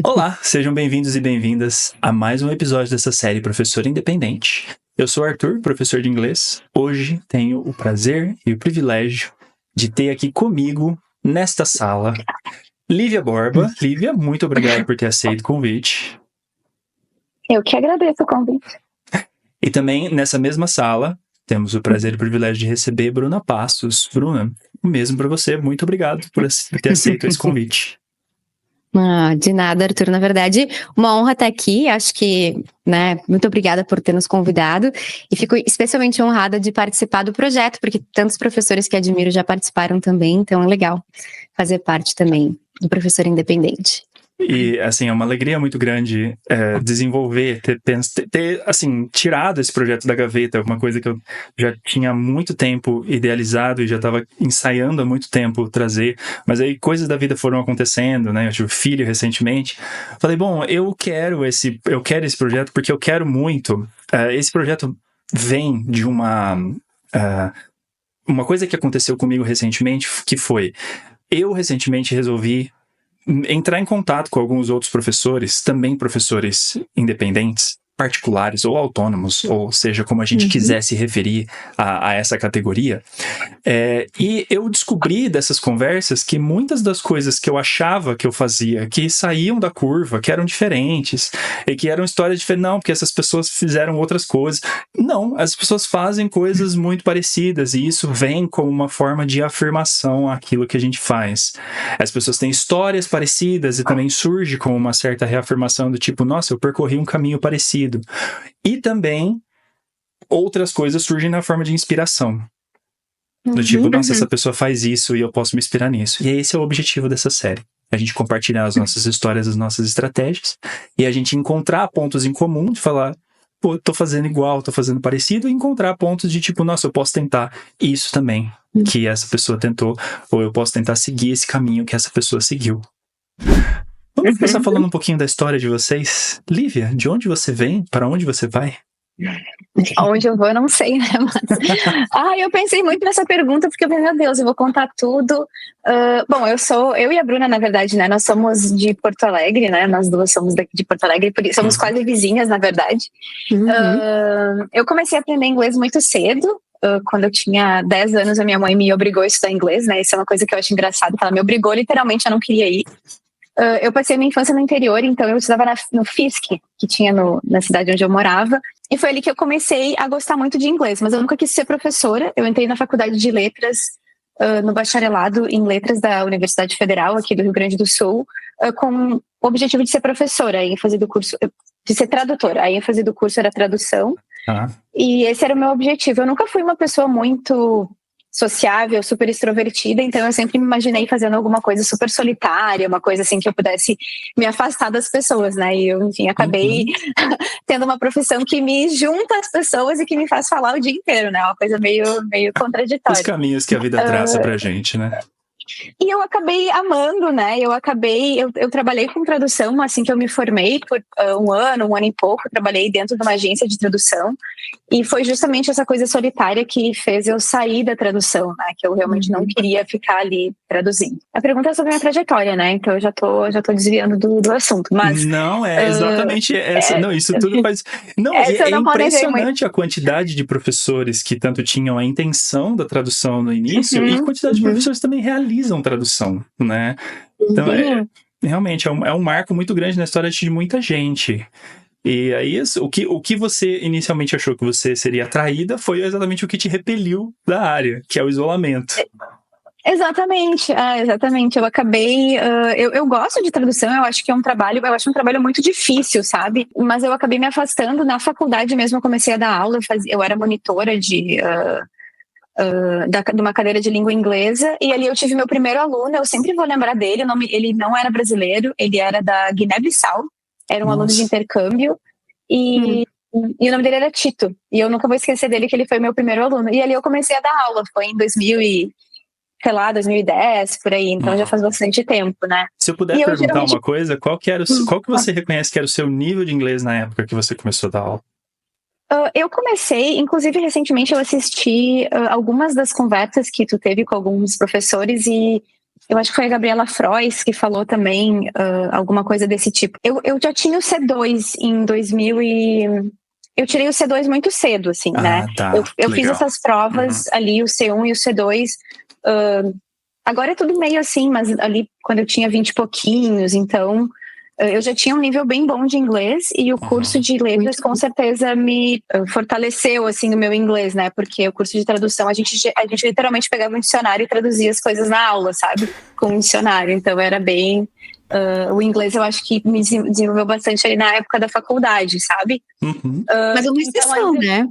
Olá, sejam bem-vindos e bem-vindas a mais um episódio dessa série Professor Independente. Eu sou Arthur, professor de inglês. Hoje tenho o prazer e o privilégio de ter aqui comigo, nesta sala, Lívia Borba. Lívia, muito obrigado por ter aceito o convite. Eu que agradeço o convite. E também, nessa mesma sala, temos o prazer e o privilégio de receber Bruna Passos. Bruna, o mesmo para você. Muito obrigado por ter aceito esse convite. De nada, Arthur. Na verdade, uma honra estar aqui. Acho que, muito obrigada por ter nos convidado. E fico especialmente honrada de participar do projeto, porque tantos professores que admiro já participaram também. Então é legal fazer parte também do Professor Independente. E, assim, é uma alegria muito grande desenvolver, ter, assim, tirado esse projeto da gaveta, uma coisa que eu já tinha há muito tempo idealizado e já estava ensaiando há muito tempo trazer, mas aí coisas da vida foram acontecendo, né? Eu tive filho recentemente. Falei, bom, eu quero esse projeto porque eu quero muito. Esse projeto vem de uma coisa que aconteceu comigo recentemente, que foi, eu recentemente resolvi entrar em contato com alguns outros professores, também professores independentes, particulares ou autônomos, ou seja, como a gente quiser se referir a essa categoria. E eu descobri dessas conversas que muitas das coisas que eu achava que eu fazia, que saíam da curva, que eram diferentes, e que eram histórias diferentes, não, porque essas pessoas fizeram outras coisas. Não, as pessoas fazem coisas muito parecidas, e isso vem como uma forma de afirmação àquilo que a gente faz. As pessoas têm histórias parecidas e também surge como uma certa reafirmação do tipo, nossa, eu percorri um caminho parecido. E também outras coisas surgem na forma de inspiração. Do tipo, nossa, essa pessoa faz isso e eu posso me inspirar nisso. E esse é o objetivo dessa série. A gente compartilhar as nossas histórias, as nossas estratégias, e a gente encontrar pontos em comum, de falar, pô, tô fazendo igual, tô fazendo parecido, e encontrar pontos de tipo, nossa, eu posso tentar isso também, que essa pessoa tentou, ou eu posso tentar seguir esse caminho que essa pessoa seguiu. Vamos começar falando um pouquinho da história de vocês. Lívia, de onde você vem? Para onde você vai? Onde eu vou, eu não sei, né? Mas... eu pensei muito nessa pergunta, porque, meu Deus, eu vou contar tudo. Bom, eu e a Bruna, na verdade, né? Nós somos de Porto Alegre, né? Nós duas somos daqui de Porto Alegre, somos quase vizinhas, na verdade. Eu comecei a aprender inglês muito cedo. Quando eu tinha 10 anos, a minha mãe me obrigou a estudar inglês, né? Isso é uma coisa que eu acho engraçada, que ela me obrigou, literalmente, eu não queria ir. Eu passei a minha infância no interior, então eu estudava no FISC, que tinha na cidade onde eu morava, e foi ali que eu comecei a gostar muito de inglês, mas eu nunca quis ser professora. Eu entrei na faculdade de letras, no bacharelado em letras da Universidade Federal, aqui do Rio Grande do Sul, com o objetivo de ser professora, a ênfase do curso, de ser tradutora, a ênfase do curso era tradução, e esse era o meu objetivo. Eu nunca fui uma pessoa muito sociável, super extrovertida, então eu sempre me imaginei fazendo alguma coisa super solitária, uma coisa assim que eu pudesse me afastar das pessoas, né? E eu, enfim, acabei tendo uma profissão que me junta às pessoas e que me faz falar o dia inteiro, né? Uma coisa meio contraditória. Os caminhos que a vida traça pra gente, né? E eu acabei amando, né? Eu trabalhei com tradução assim que eu me formei por um ano e pouco. Eu trabalhei dentro de uma agência de tradução. E foi justamente essa coisa solitária que fez eu sair da tradução, né? Que eu realmente não queria ficar ali traduzindo. A pergunta é sobre a minha trajetória, né? Então eu já tô desviando do assunto. Mas não, é exatamente essa. Não, isso tudo faz. Não, é impressionante a quantidade de professores que tanto tinham a intenção da tradução no início e a quantidade de professores também realizam tradução, né? Então, realmente é um marco muito grande na história de muita gente. E aí, o que você inicialmente achou que você seria atraída foi exatamente o que te repeliu da área, que é o isolamento. Exatamente. Eu acabei... eu gosto de tradução, eu acho um trabalho muito difícil, sabe? Mas eu acabei me afastando. Na faculdade mesmo eu comecei a dar aula, eu era monitora de uma cadeira de língua inglesa, e ali eu tive meu primeiro aluno. Eu sempre vou lembrar dele, ele não era brasileiro, ele era da Guiné-Bissau, era um aluno de intercâmbio, e o nome dele era Tito, e eu nunca vou esquecer dele, que ele foi meu primeiro aluno. E ali eu comecei a dar aula, foi em 2010, por aí, então já faz bastante tempo, né? Se eu puder perguntar uma coisa, qual que você reconhece que era o seu nível de inglês na época que você começou a dar aula? Eu comecei, inclusive recentemente eu assisti algumas das conversas que tu teve com alguns professores, e eu acho que foi a Gabriela Frois que falou também alguma coisa desse tipo. Eu já tinha o C2 em 2000 e... Eu tirei o C2 muito cedo, assim, né? Tá. Eu fiz essas provas ali, o C1 e o C2. Agora é tudo meio assim, mas ali quando eu tinha 20 e pouquinhos, então... Eu já tinha um nível bem bom de inglês e o curso de letras com certeza me fortaleceu, assim, o meu inglês, né? Porque o curso de tradução, a gente literalmente pegava um dicionário e traduzia as coisas na aula, sabe? Com um dicionário. Então era bem... o inglês eu acho que me desenvolveu bastante ali na época da faculdade, sabe? Mas é uma exceção, né?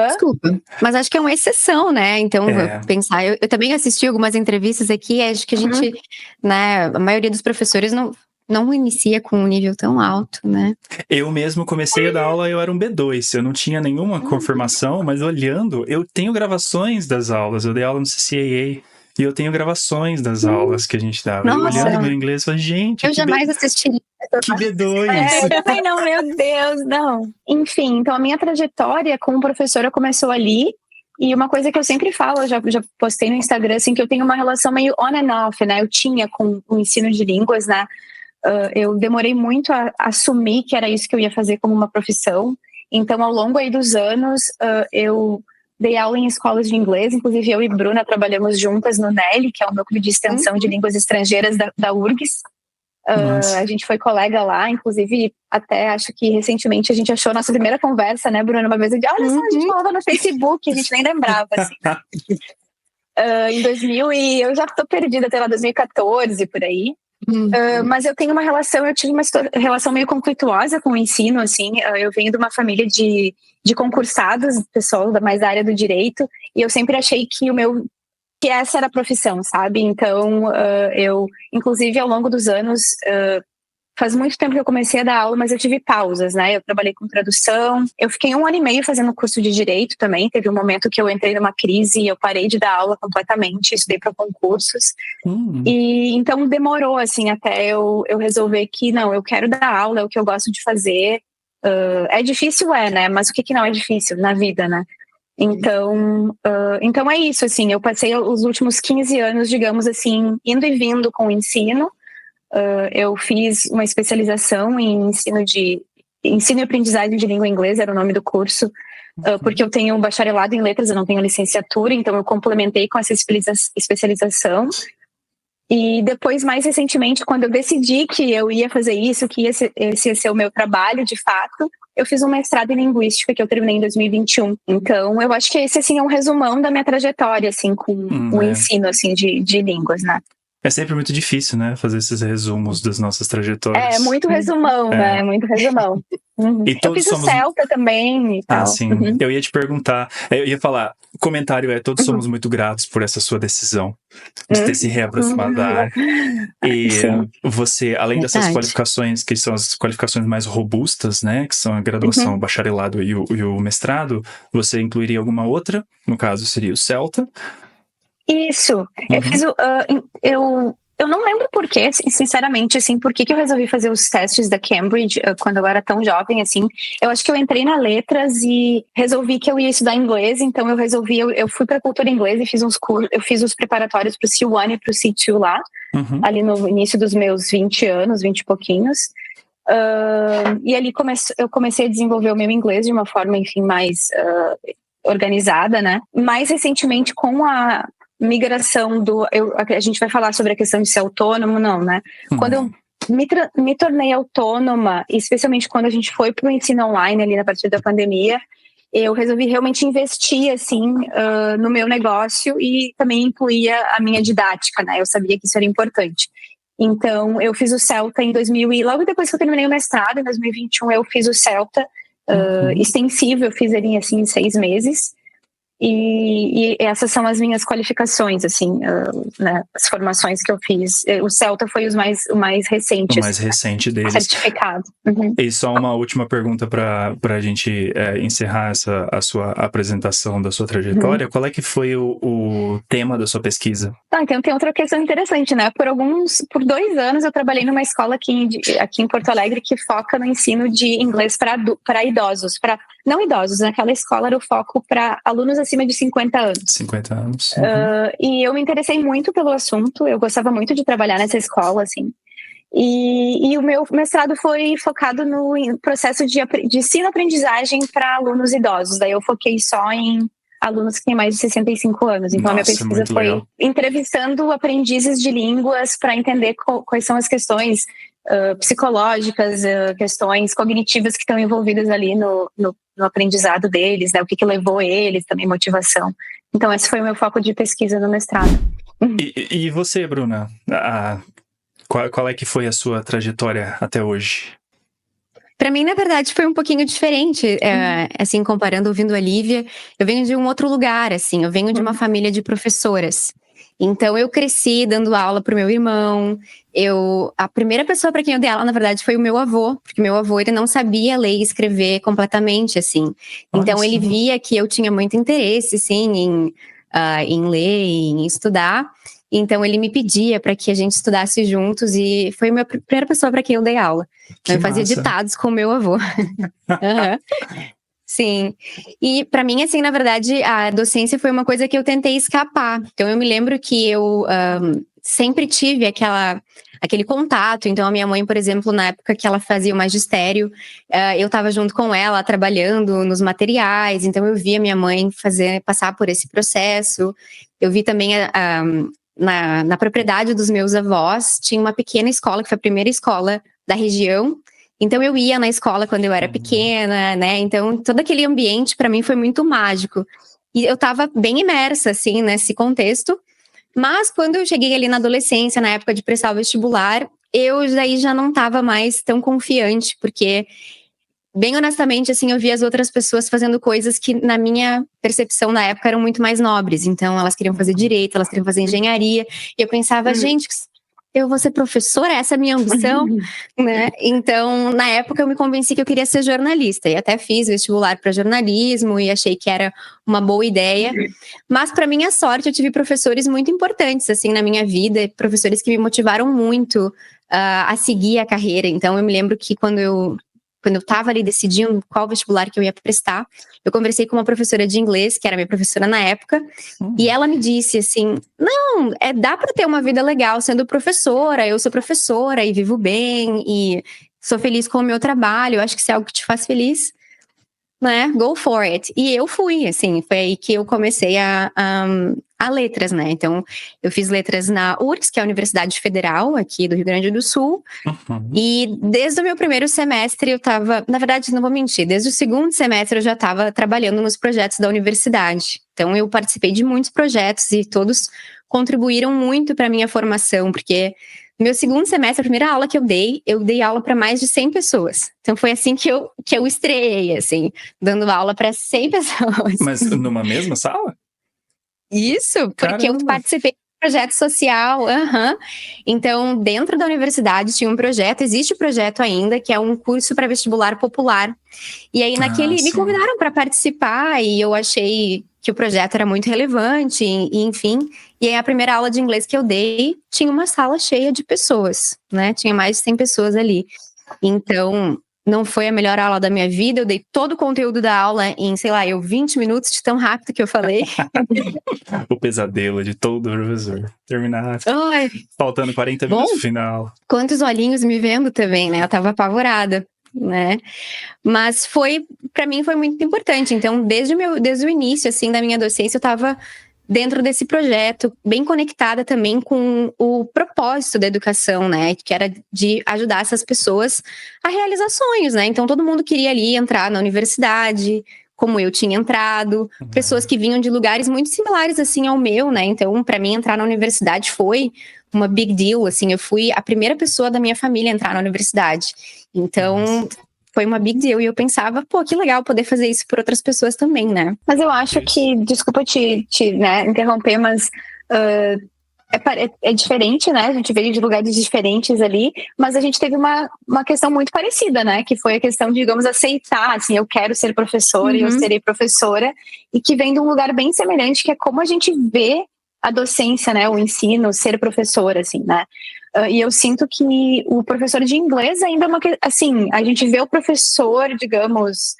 Desculpa. Mas acho que é uma exceção, né? Então, pensar... Eu também assisti algumas entrevistas aqui, acho que a gente, né? A maioria dos professores não inicia com um nível tão alto, né? Eu mesmo comecei a dar aula, eu era um B2, eu não tinha nenhuma confirmação, mas olhando, eu tenho gravações das aulas, eu dei aula no CCAA e eu tenho gravações das aulas que a gente dava. E olhando meu inglês, eu falei, gente, eu jamais assisti. Que B2! Eu também não, meu Deus, não. Enfim, então a minha trajetória como professora começou ali. E uma coisa que eu sempre falo, eu já postei no Instagram, assim, que eu tenho uma relação meio on and off, né? Eu tinha com o ensino de línguas, né? Eu demorei muito a assumir que era isso que eu ia fazer como uma profissão. Então, ao longo aí dos anos, eu dei aula em escolas de inglês. Inclusive, eu e Bruna trabalhamos juntas no NELI, que é o núcleo de extensão de línguas estrangeiras da URGS. A gente foi colega lá, inclusive, até acho que recentemente a gente achou a nossa primeira conversa, né, Bruna? Uma vez eu disse, olha só, a gente falava no Facebook, a gente nem lembrava, assim. Em 2000, e eu já tô perdida até lá, 2014, por aí. Mas eu tenho uma relação, eu tive uma relação meio conflituosa com o ensino, assim. Eu venho de uma família de concursados, pessoal mais da área do direito, e eu sempre achei que essa era a profissão, sabe? Então, eu, inclusive, ao longo dos anos, faz muito tempo que eu comecei a dar aula, mas eu tive pausas, né? Eu trabalhei com tradução, eu fiquei 1 ano e meio fazendo curso de direito também. Teve um momento que eu entrei numa crise e eu parei de dar aula completamente, estudei para concursos. E então demorou, assim, até eu resolver que, não, eu quero dar aula, é o que eu gosto de fazer. É difícil, né? Mas o que não é difícil na vida, né? Então é isso, assim, eu passei os últimos 15 anos, digamos assim, indo e vindo com o ensino. Eu fiz uma especialização em ensino e aprendizagem de língua inglesa, era o nome do curso, porque eu tenho um bacharelado em letras, eu não tenho licenciatura, então eu complementei com essa especialização. E depois, mais recentemente, quando eu decidi que eu ia fazer isso, que esse ia ser o meu trabalho, de fato, eu fiz um mestrado em linguística que eu terminei em 2021. Então, eu acho que esse, assim, é um resumão da minha trajetória, assim, com o ensino, assim, de línguas, né? É sempre muito difícil, né, fazer esses resumos das nossas trajetórias. É, muito resumão, né? Muito resumão. E eu fiz o Celta também e tal. Sim. Eu ia te perguntar, eu ia falar, o comentário todos somos muito gratos por essa sua decisão de ter se reaproximado da área. E você, além dessas qualificações, que são as qualificações mais robustas, né, que são a graduação, o bacharelado e o mestrado, você incluiria alguma outra? No caso, seria o Celta. Isso. Eu fiz eu não lembro por quê, sinceramente, assim, por que eu resolvi fazer os testes da Cambridge quando eu era tão jovem, assim. Eu acho que eu entrei na letras e resolvi que eu ia estudar inglês, então eu fui para cultura inglesa e fiz eu fiz os preparatórios para o C1 e para o C2 lá, ali no início dos meus 20 anos, 20 e pouquinhos. E ali eu comecei a desenvolver o meu inglês de uma forma, enfim, mais organizada, né? Mais recentemente, com a migração a gente vai falar sobre a questão de ser autônomo, não, né? Quando eu me tornei autônoma, especialmente quando a gente foi para o ensino online ali a partir da pandemia, eu resolvi realmente investir, assim, no meu negócio e também incluía a minha didática, né? Eu sabia que isso era importante. Então, eu fiz o Celta em 2000 e logo depois que eu terminei o mestrado, em 2021, eu fiz o Celta extensivo, eu fiz ele, assim, em 6 meses. E essas são as minhas qualificações, assim, né, as formações que eu fiz. O Celta foi o mais recente. O mais recente deles. Certificado. E só uma última pergunta para a gente encerrar a sua apresentação da sua trajetória. Qual é que foi o tema da sua pesquisa? Então tem outra questão interessante, né? Por 2 anos eu trabalhei numa escola aqui em Porto Alegre que foca no ensino de inglês para idosos, não idosos, naquela escola era o foco para alunos acima acima de 50 anos. 50 anos. E eu me interessei muito pelo assunto, eu gostava muito de trabalhar nessa escola, assim. E o meu mestrado foi focado no processo de ensino-aprendizagem para alunos idosos. Daí eu foquei só em alunos que têm mais de 65 anos. Então, a minha pesquisa foi legal. Entrevistando aprendizes de línguas para entender quais são as questões psicológicas, questões cognitivas que estão envolvidas ali no aprendizado deles, né? O que levou eles, também motivação. Então, esse foi o meu foco de pesquisa no mestrado. E você, Bruna? Qual é que foi a sua trajetória até hoje? Para mim, na verdade, foi um pouquinho diferente, assim, comparando, ouvindo a Lívia. Eu venho de um outro lugar, assim, eu venho de uma família de professoras. Então, eu cresci dando aula pro meu irmão. A primeira pessoa para quem eu dei aula, na verdade, foi o meu avô, porque meu avô, ele não sabia ler e escrever completamente, assim. Então, ele via que eu tinha muito interesse, sim, em ler e em estudar. Então, ele me pedia para que a gente estudasse juntos e foi a primeira pessoa para quem eu dei aula. Então, eu fazia ditados com o meu avô. Sim. E para mim, assim, na verdade, a docência foi uma coisa que eu tentei escapar. Então, eu me lembro que eu sempre tive aquele contato. Então, a minha mãe, por exemplo, na época que ela fazia o magistério, eu estava junto com ela, trabalhando nos materiais. Então, eu via minha mãe passar por esse processo. Eu vi também na propriedade dos meus avós, tinha uma pequena escola, que foi a primeira escola da região. Então, eu ia na escola quando eu era pequena, né? Então, todo aquele ambiente, para mim, foi muito mágico. E eu estava bem imersa, assim, nesse contexto. Mas, quando eu cheguei ali na adolescência, na época de prestar o vestibular, eu daí já não estava mais tão confiante, porque, bem honestamente, assim, eu via as outras pessoas fazendo coisas que, na minha percepção, na época, eram muito mais nobres. Então, elas queriam fazer direito, elas queriam fazer engenharia. E eu pensava, gente, eu vou ser professora, essa é a minha ambição, né? Então, na época, eu me convenci que eu queria ser jornalista. E até fiz vestibular para jornalismo e achei que era uma boa ideia. Mas, para minha sorte, eu tive professores muito importantes, assim, na minha vida. Professores que me motivaram muito a seguir a carreira. Então, eu me lembro que quando eu estava ali decidindo qual vestibular que eu ia prestar, eu conversei com uma professora de inglês, que era minha professora na época, e ela me disse assim, não, dá para ter uma vida legal sendo professora, eu sou professora e vivo bem, e sou feliz com o meu trabalho, eu acho que se é algo que te faz feliz, né, go for it. E eu fui, assim, foi aí que eu comecei a letras, né, então eu fiz letras na URGS, que é a Universidade Federal aqui do Rio Grande do Sul, e desde o meu primeiro semestre eu estava, na verdade não vou mentir, desde o segundo semestre eu já estava trabalhando nos projetos da universidade, então eu participei de muitos projetos e todos contribuíram muito para a minha formação, porque no meu segundo semestre, a primeira aula que eu dei aula para mais de 100 pessoas. Então foi assim que eu estreiei, assim, dando aula para 100 pessoas. Mas numa mesma sala? Isso, porque eu participei de um projeto social. Então, dentro da universidade tinha um projeto, existe o projeto ainda, que é um curso para vestibular popular. E aí, me convidaram para participar e eu achei que o projeto era muito relevante, e enfim. E aí, a primeira aula de inglês que eu dei, tinha uma sala cheia de pessoas, né? Tinha mais de 100 pessoas ali. Então, não foi a melhor aula da minha vida, eu dei todo o conteúdo da aula em, 20 minutos, de tão rápido que eu falei. O pesadelo de todo professor. Terminar faltando 40 minutos no final. Quantos olhinhos me vendo também, né? Eu tava apavorada, né? Mas pra mim foi muito importante. Então, desde o início, assim, da minha docência, eu tava dentro desse projeto, bem conectada também com o propósito da educação, né? Que era de ajudar essas pessoas a realizar sonhos, né? Então, todo mundo queria ali entrar na universidade, como eu tinha entrado, pessoas que vinham de lugares muito similares, assim, ao meu, né? Então, para mim, entrar na universidade foi uma big deal, assim. Eu fui a primeira pessoa da minha família a entrar na universidade. Então, foi uma big deal. E eu pensava, que legal poder fazer isso por outras pessoas também, né? Mas eu acho que, desculpa te interromper, mas é diferente, né? A gente veio de lugares diferentes ali, mas a gente teve uma questão muito parecida, né? Que foi a questão de, digamos, aceitar, assim, eu quero ser professora e eu serei professora, e que vem de um lugar bem semelhante, que é como a gente vê a docência, né? O ensino, ser professora, assim, né? E eu sinto que o professor de inglês ainda é assim, a gente vê o professor, digamos,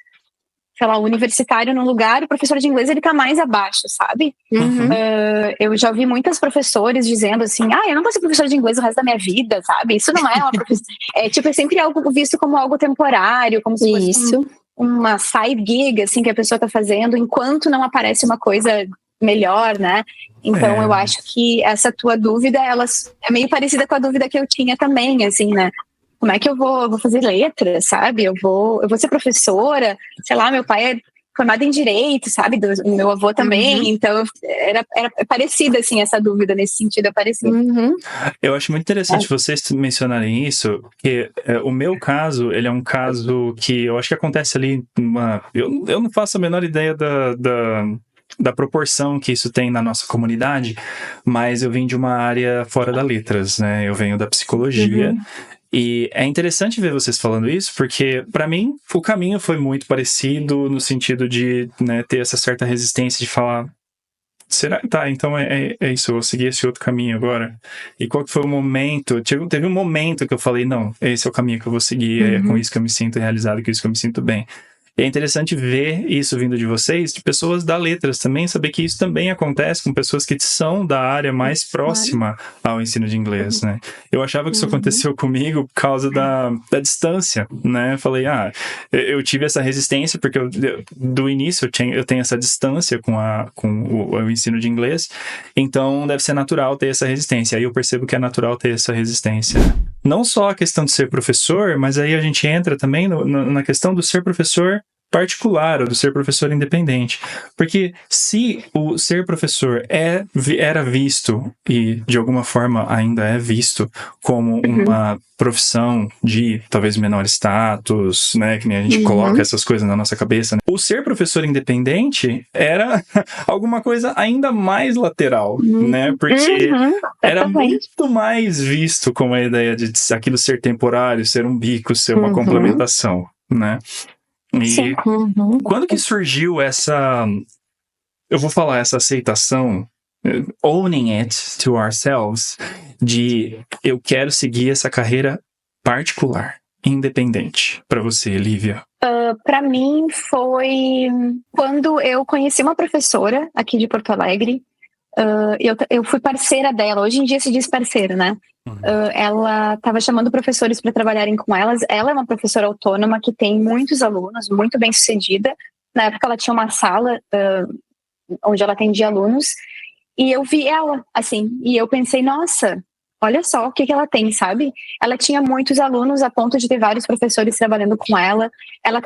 sei lá, universitário num lugar, o professor de inglês, ele tá mais abaixo, sabe? Eu já ouvi muitas professores dizendo assim, eu não vou ser professor de inglês o resto da minha vida, sabe? Isso não é uma profissão. É sempre algo visto como algo temporário, como se fosse uma side gig, assim, que a pessoa tá fazendo, enquanto não aparece uma coisa melhor, né? Então, eu acho que essa tua dúvida, ela é meio parecida com a dúvida que eu tinha também, assim, né? Como é que eu vou fazer letras, sabe? Eu vou ser professora, sei lá, meu pai é formado em direito, sabe? Meu avô também, então era parecida, assim, essa dúvida nesse sentido, é parecida. Eu acho muito interessante vocês mencionarem isso, porque o meu caso, ele é um caso que eu acho que acontece ali, eu não faço a menor ideia da proporção que isso tem na nossa comunidade, mas eu vim de uma área fora da letras, né? Eu venho da psicologia. E é interessante ver vocês falando isso, porque para mim o caminho foi muito parecido no sentido de, né, ter essa certa resistência de falar, será? Tá, então é isso, eu vou seguir esse outro caminho agora. E qual que foi o momento? Teve um momento que eu falei, não, esse é o caminho que eu vou seguir, é com isso que eu me sinto realizado, com isso que eu me sinto bem. E é interessante ver isso vindo de vocês, de pessoas da letras também, saber que isso também acontece com pessoas que são da área mais próxima ao ensino de inglês, né? Eu achava que isso aconteceu comigo por causa da distância, né? Eu falei, eu tive essa resistência porque do início eu tenho essa distância com o ensino de inglês, então deve ser natural ter essa resistência. Aí eu percebo que é natural ter essa resistência. Não só a questão de ser professor, mas aí a gente entra também na questão do ser professor particular ou do ser professor independente. Porque se o ser professor era visto, e de alguma forma ainda é visto, como uma profissão de talvez menor status, né, que nem a gente coloca essas coisas na nossa cabeça, né? O ser professor independente era alguma coisa ainda mais lateral, né, porque era muito mais visto como a ideia de aquilo ser temporário, ser um bico, ser uma complementação, né? E quando que surgiu essa aceitação, owning it to ourselves, de eu quero seguir essa carreira particular, independente, para você, Lívia? Para mim foi quando eu conheci uma professora aqui de Porto Alegre. Eu fui parceira dela, hoje em dia se diz parceira, né? Ela estava chamando professores para trabalharem com elas. Ela é uma professora autônoma que tem muitos alunos, muito bem sucedida. Na época ela tinha uma sala onde ela atendia alunos, e eu vi ela, assim, e eu pensei, nossa, olha só o que ela tem, sabe? Ela tinha muitos alunos a ponto de ter vários professores trabalhando com ela. Ela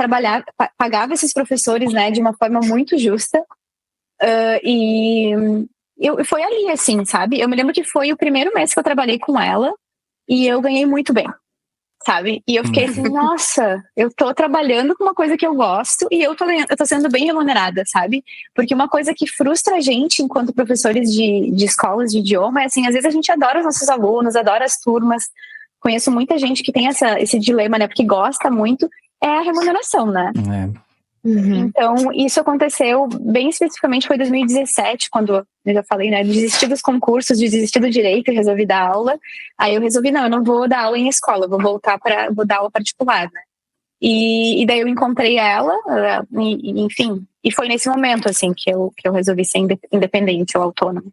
pagava esses professores, né, de uma forma muito justa. Foi ali, assim, sabe? Eu me lembro que foi o primeiro mês que eu trabalhei com ela e eu ganhei muito bem, sabe? E eu fiquei assim, nossa, eu tô trabalhando com uma coisa que eu gosto e eu tô sendo bem remunerada, sabe? Porque uma coisa que frustra a gente enquanto professores de escolas de idioma é assim, às vezes a gente adora os nossos alunos, adora as turmas. Conheço muita gente que tem esse dilema, né? Porque gosta muito, é a remuneração, né? Então, isso aconteceu bem especificamente, foi em 2017, quando eu já falei, né, desisti dos concursos, desisti do direito e resolvi dar aula. Aí eu resolvi, não, eu não vou dar aula em escola, vou dar aula particular, né? E daí eu encontrei ela, enfim, e foi nesse momento, assim, que eu resolvi ser independente ou autônoma.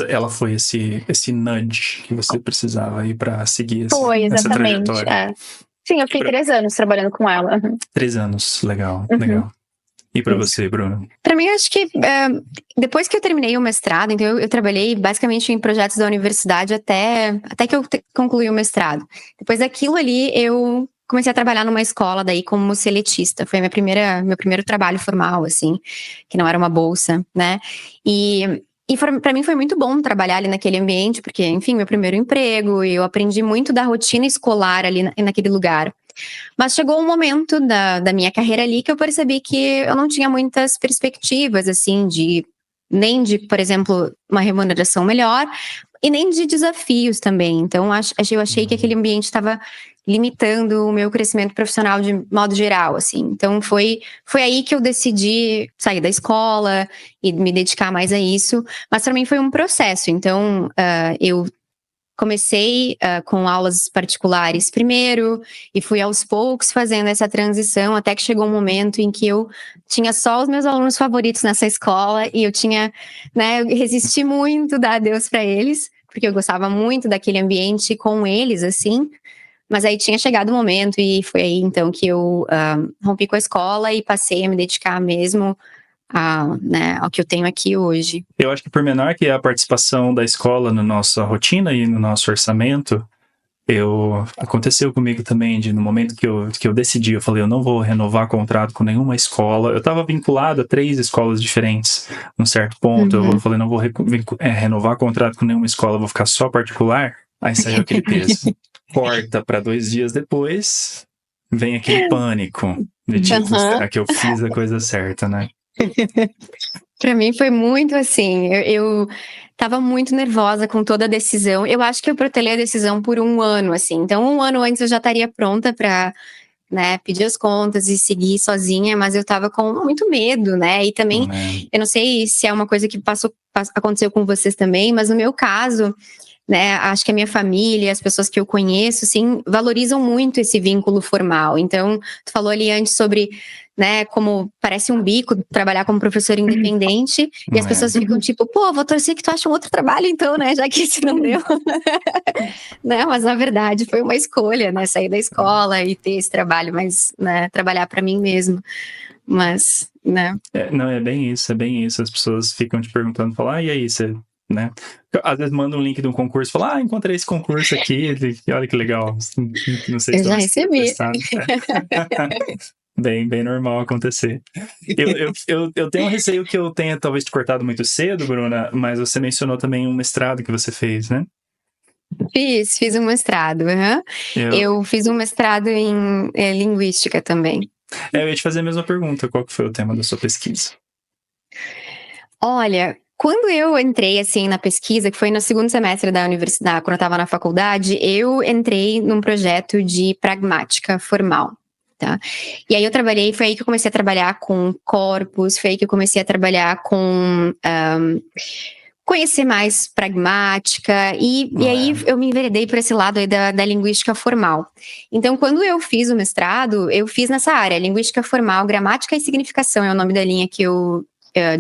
Ela foi esse nudge que você precisava aí para seguir essa trajetória. Sim, eu fiquei 3 anos trabalhando com ela. 3 anos, legal, legal. E para você, Bruno? Para mim, eu acho que depois que eu terminei o mestrado, então eu trabalhei basicamente em projetos da universidade até que eu concluí o mestrado. Depois daquilo ali, eu comecei a trabalhar numa escola daí como seletista. Foi meu primeiro trabalho formal, assim, que não era uma bolsa, né? E para mim foi muito bom trabalhar ali naquele ambiente, porque, enfim, meu primeiro emprego, e eu aprendi muito da rotina escolar ali naquele lugar. Mas chegou um momento da minha carreira ali que eu percebi que eu não tinha muitas perspectivas, assim, nem de, por exemplo, uma remuneração melhor, e nem de desafios também. Então, eu achei que aquele ambiente estava limitando o meu crescimento profissional de modo geral, assim. Então, foi aí que eu decidi sair da escola e me dedicar mais a isso. Mas para mim foi um processo. Então, eu comecei com aulas particulares primeiro e fui aos poucos fazendo essa transição até que chegou um momento em que eu tinha só os meus alunos favoritos nessa escola e eu tinha, né, eu resisti muito a dar adeus para eles, porque eu gostava muito daquele ambiente com eles, assim. Mas aí tinha chegado o momento e foi aí então que eu rompi com a escola e passei a me dedicar mesmo ao que eu tenho aqui hoje. Eu acho que por menor que é a participação da escola na nossa rotina e no nosso orçamento, aconteceu comigo também, no momento que eu decidi, eu falei, eu não vou renovar contrato com nenhuma escola. Eu estava vinculado a 3 escolas diferentes, num certo ponto. Eu falei, não vou renovar contrato com nenhuma escola, vou ficar só particular. Aí saiu aquele peso. Corta para 2 dias depois, vem aquele pânico de tipo, será que eu fiz a coisa certa, né? Para mim foi muito assim, eu tava muito nervosa com toda a decisão. Eu acho que eu protelei a decisão por 1 ano, assim. Então, 1 ano antes eu já estaria pronta para, né, pedir as contas e seguir sozinha, mas eu tava com muito medo, né? E também, eu não sei se é uma coisa que aconteceu com vocês também, mas no meu caso, né, acho que a minha família, as pessoas que eu conheço, assim, valorizam muito esse vínculo formal. Então, tu falou ali antes sobre, né, como parece um bico trabalhar como professor independente, e as pessoas ficam tipo, pô, vou torcer que tu ache um outro trabalho então, né, já que esse não deu. Né, mas na verdade foi uma escolha, né, sair da escola e ter esse trabalho, mas, né, trabalhar para mim mesmo. Mas, né. Não, é bem isso. As pessoas ficam te perguntando, falam, e aí, você... né? Às vezes manda um link de um concurso e fala, encontrei esse concurso aqui, olha que legal. Não sei se eu já recebi. Bem normal acontecer. Eu tenho um receio que eu tenha talvez te cortado muito cedo, Bruna, mas você mencionou também um mestrado que você fez, né? Fiz um mestrado, Eu fiz um mestrado em linguística também. Eu ia te fazer a mesma pergunta, qual que foi o tema da sua pesquisa? Olha, quando eu entrei, assim, na pesquisa, que foi no segundo semestre da universidade, quando eu estava na faculdade, eu entrei num projeto de pragmática formal, tá? E aí foi aí que eu comecei a trabalhar com corpus, foi aí que eu comecei a trabalhar com... conhecer mais pragmática, e aí eu me enveredei por esse lado aí da linguística formal. Então, quando eu fiz o mestrado, eu fiz nessa área, linguística formal, gramática e significação é o nome da linha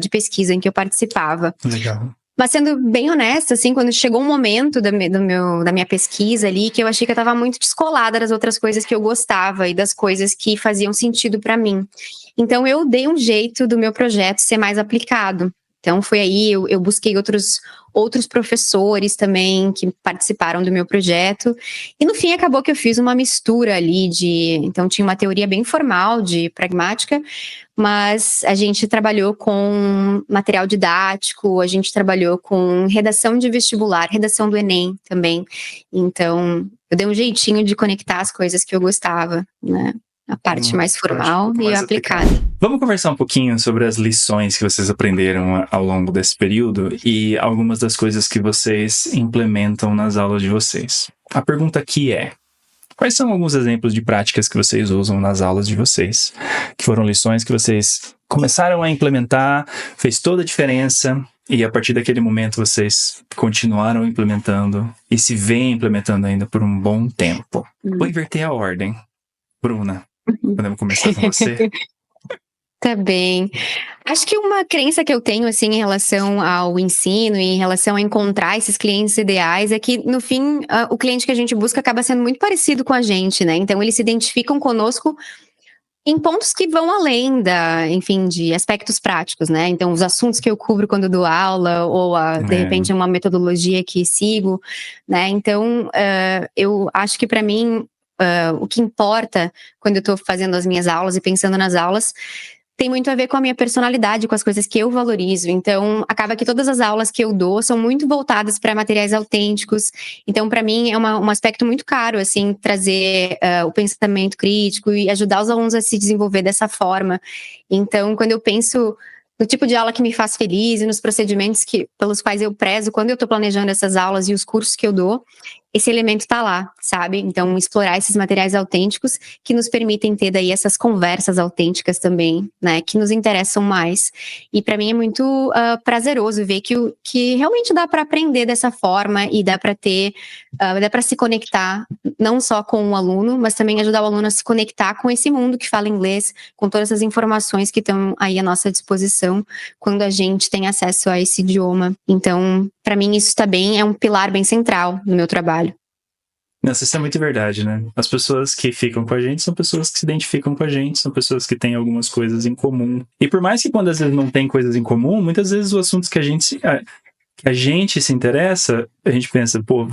de pesquisa em que eu participava. Legal. Mas sendo bem honesta, assim, quando chegou um momento da minha pesquisa ali, que eu achei que eu estava muito descolada das outras coisas que eu gostava e das coisas que faziam sentido para mim. Então, eu dei um jeito do meu projeto ser mais aplicado. Então, foi aí, eu busquei outros professores também que participaram do meu projeto. E, no fim, acabou que eu fiz uma mistura ali então, tinha uma teoria bem formal de pragmática, mas a gente trabalhou com material didático, a gente trabalhou com redação de vestibular, redação do Enem também. Então, eu dei um jeitinho de conectar as coisas que eu gostava, né? A parte mais formal e aplicada. Vamos conversar um pouquinho sobre as lições que vocês aprenderam ao longo desse período e algumas das coisas que vocês implementam nas aulas de vocês. A pergunta aqui é: quais são alguns exemplos de práticas que vocês usam nas aulas de vocês? Que foram lições que vocês começaram a implementar, fez toda a diferença e a partir daquele momento vocês continuaram implementando e se vêm implementando ainda por um bom tempo. Vou inverter a ordem. Bruna, podemos começar com você? Tá bem. Acho que uma crença que eu tenho, assim, em relação ao ensino e em relação a encontrar esses clientes ideais é que, no fim, o cliente que a gente busca acaba sendo muito parecido com a gente, né? Então, eles se identificam conosco em pontos que vão além enfim, de aspectos práticos, né? Então, os assuntos que eu cubro quando dou aula ou, de repente, uma metodologia que sigo, né? Então, eu acho que, para mim, o que importa quando eu estou fazendo as minhas aulas e pensando nas aulas tem muito a ver com a minha personalidade, com as coisas que eu valorizo. Então, acaba que todas as aulas que eu dou são muito voltadas para materiais autênticos. Então, para mim, é um aspecto muito caro, assim, trazer o pensamento crítico e ajudar os alunos a se desenvolver dessa forma. Então, quando eu penso no tipo de aula que me faz feliz e nos procedimentos pelos quais eu prezo quando eu estou planejando essas aulas e os cursos que eu dou, esse elemento tá lá, sabe? Então, explorar esses materiais autênticos que nos permitem ter daí essas conversas autênticas também, né? Que nos interessam mais. E para mim é muito prazeroso ver que realmente dá para aprender dessa forma e dá para ter, dá para se conectar não só com o aluno, mas também ajudar o aluno a se conectar com esse mundo que fala inglês, com todas as informações que estão aí à nossa disposição quando a gente tem acesso a esse idioma. Então, para mim isso também é um pilar bem central no meu trabalho. Nossa, isso é muito verdade, né? As pessoas que ficam com a gente são pessoas que se identificam com a gente, são pessoas que têm algumas coisas em comum. E por mais que quando às vezes não tem coisas em comum, muitas vezes os assuntos que a gente se interessa, a gente pensa, pô,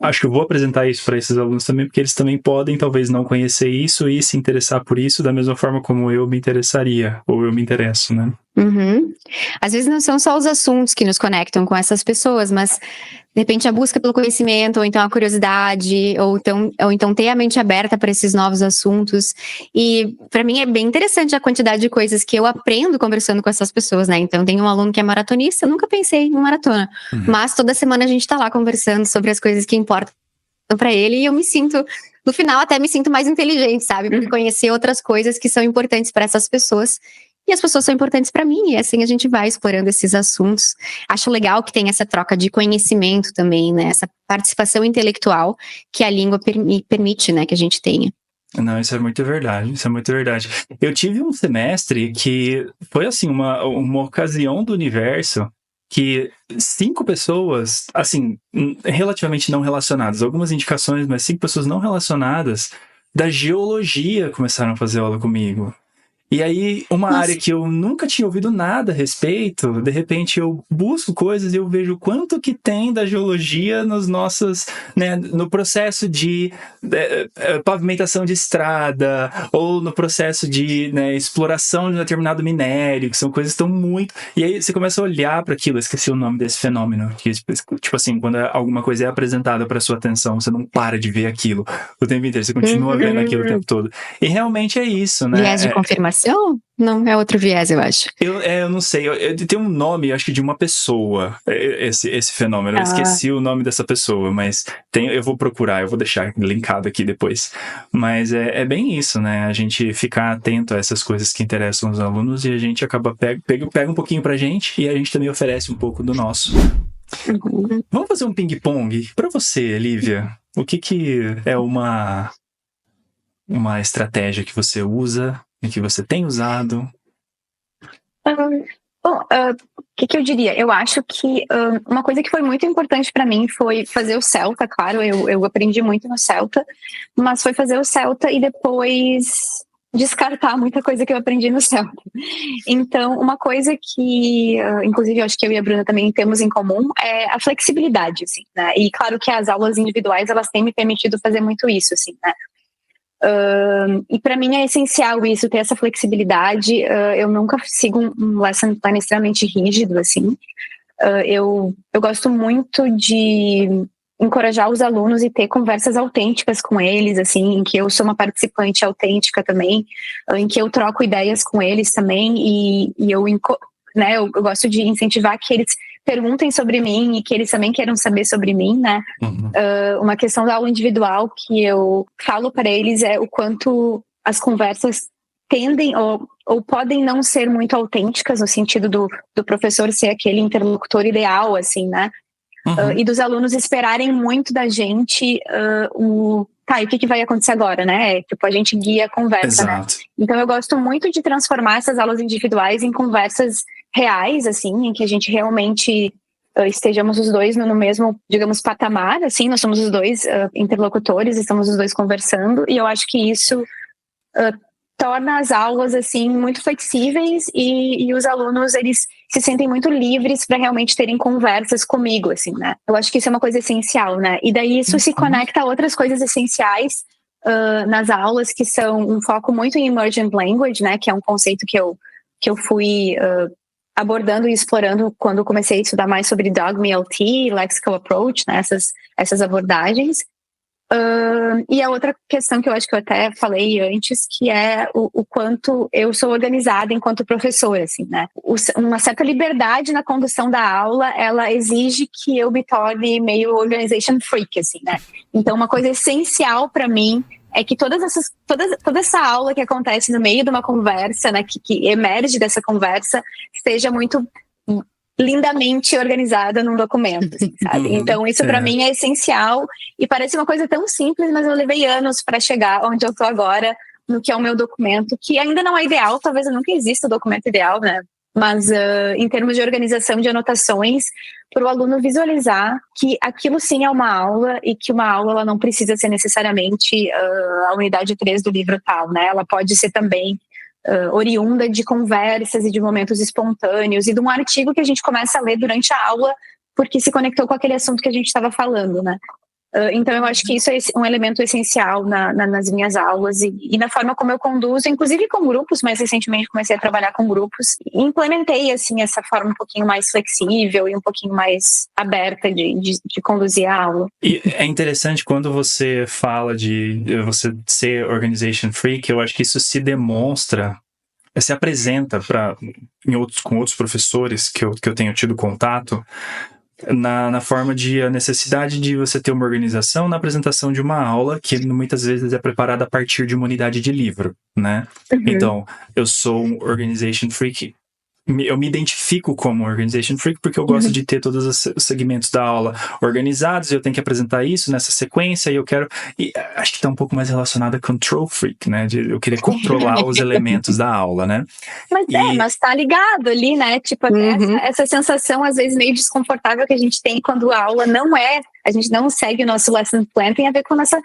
acho que eu vou apresentar isso para esses alunos também, porque eles também podem talvez não conhecer isso e se interessar por isso da mesma forma como eu me interessaria, ou eu me interesso, né? Uhum. Às vezes não são só os assuntos que nos conectam com essas pessoas, mas de repente a busca pelo conhecimento, ou então a curiosidade, ou então ter a mente aberta para esses novos assuntos. E para mim é bem interessante a quantidade de coisas que eu aprendo conversando com essas pessoas, né? Então tem um aluno que é maratonista, eu nunca pensei em maratona, mas toda semana a gente tá lá conversando sobre as coisas que importam para ele e eu me sinto, no final até me sinto mais inteligente, sabe? Porque conhecer outras coisas que são importantes para essas pessoas. E as pessoas são importantes para mim, e assim a gente vai explorando esses assuntos. Acho legal que tem essa troca de conhecimento também, né? Essa participação intelectual que a língua permite, né, que a gente tenha. Não, isso é muito verdade, isso é muito verdade. Eu tive um semestre que foi, assim, uma ocasião do universo que 5 pessoas, assim, relativamente não relacionadas, algumas indicações, mas 5 pessoas não relacionadas da geologia começaram a fazer aula comigo. E aí, uma área que eu nunca tinha ouvido nada a respeito, de repente eu busco coisas e eu vejo o quanto que tem da geologia nos nossos, né, no processo de pavimentação de estrada, ou no processo de, né, exploração de um determinado minério, que são coisas que estão muito... E aí você começa a olhar para aquilo, eu esqueci o nome desse fenômeno, que, tipo assim, quando alguma coisa é apresentada para sua atenção, você não para de ver aquilo o tempo inteiro, você continua vendo aquilo o tempo todo. E realmente é isso, né? Viés de confirmação? Não, é outro viés, eu acho. Eu não sei, tem um nome, acho que de uma pessoa, esse fenômeno. Eu esqueci o nome dessa pessoa, mas eu vou procurar, eu vou deixar linkado aqui depois. Mas é bem isso, né? A gente ficar atento a essas coisas que interessam os alunos e a gente acaba pega um pouquinho pra gente e a gente também oferece um pouco do nosso. Uhum. Vamos fazer um ping-pong? Pra você, Lívia, o que é uma estratégia que você usa e que você tem usado? Bom, o que eu diria? Eu acho que uma coisa que foi muito importante para mim foi fazer o Celta, claro, eu aprendi muito no Celta, mas foi fazer o Celta e depois descartar muita coisa que eu aprendi no Celta. Então, uma coisa que, inclusive, eu acho que eu e a Bruna também temos em comum é a flexibilidade, assim, né? E claro que as aulas individuais, elas têm me permitido fazer muito isso, assim, né? E para mim é essencial isso, ter essa flexibilidade. Eu nunca sigo um lesson plan extremamente rígido, assim. Eu gosto muito de encorajar os alunos e ter conversas autênticas com eles, assim, em que eu sou uma participante autêntica também, em que eu troco ideias com eles também e eu gosto de incentivar que eles perguntem sobre mim e que eles também queiram saber sobre mim, né? Uhum. Uma questão da aula individual que eu falo para eles é o quanto as conversas tendem ou podem não ser muito autênticas, no sentido do professor ser aquele interlocutor ideal, assim, né? Uhum. E dos alunos esperarem muito da gente e o que vai acontecer agora, né? Tipo, a gente guia a conversa, Exato. né? Então eu gosto muito de transformar essas aulas individuais em conversas reais, assim, em que a gente realmente estejamos os dois no mesmo, digamos, patamar, assim, nós somos os dois interlocutores, estamos os dois conversando, e eu acho que isso torna as aulas, assim, muito flexíveis e os alunos, eles se sentem muito livres para realmente terem conversas comigo, assim, né? Eu acho que isso é uma coisa essencial, né? E daí isso se conecta a outras coisas essenciais nas aulas, que são um foco muito em Emergent Language, né? Que é um conceito que eu fui abordando e explorando quando comecei a estudar mais sobre Dogme LT, Lexical Approach, né? Essas abordagens. E a outra questão que eu acho que eu até falei antes, que é o quanto eu sou organizada enquanto professora, assim, né? Uma certa liberdade na condução da aula, ela exige que eu me torne meio organization freak, assim, né? Então, uma coisa essencial para mim é que toda essa aula que acontece no meio de uma conversa, né, que emerge dessa conversa, esteja muito lindamente organizada num documento, assim, sabe? Então isso para mim é essencial e parece uma coisa tão simples, mas eu levei anos para chegar onde eu tô agora, no que é o meu documento, que ainda não é ideal, talvez nunca exista o documento ideal, né? Mas em termos de organização de anotações, para o aluno visualizar que aquilo sim é uma aula e que uma aula ela não precisa ser necessariamente a unidade 3 do livro tal, né? Ela pode ser também oriunda de conversas e de momentos espontâneos e de um artigo que a gente começa a ler durante a aula porque se conectou com aquele assunto que a gente estava falando, né? Então eu acho que isso é um elemento essencial nas minhas aulas e na forma como eu conduzo, inclusive com grupos. Mais recentemente comecei a trabalhar com grupos e implementei assim essa forma um pouquinho mais flexível e um pouquinho mais aberta de conduzir a aula. E é interessante quando você fala de você ser organization freak, eu acho que isso se demonstra, se apresenta com outros professores que eu tenho tido contato, na forma de a necessidade de você ter uma organização na apresentação de uma aula que muitas vezes é preparada a partir de uma unidade de livro, né? Então, eu sou um organization freak. Eu me identifico como organization freak porque eu gosto de ter todos os segmentos da aula organizados, eu tenho que apresentar isso nessa sequência e acho que está um pouco mais relacionado a control freak, né? Eu querer controlar os elementos da aula, né? Mas tá ligado ali, né? Tipo, essa sensação às vezes meio desconfortável que a gente tem quando a aula a gente não segue o nosso lesson plan, tem a ver com a nossa...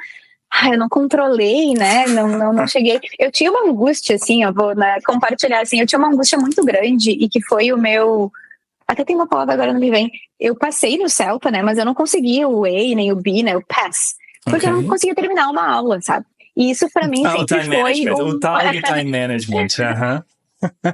eu não controlei, né? Não cheguei. Eu tinha uma angústia, assim, eu vou compartilhar, assim, eu tinha uma angústia muito grande e que foi o meu... Até tem uma palavra agora não me vem. Eu passei no Celta, né? Mas eu não conseguia o A, nem o B, né? O Pass. Porque eu não conseguia terminar uma aula, sabe? E isso pra mim sempre foi... O tal de time management,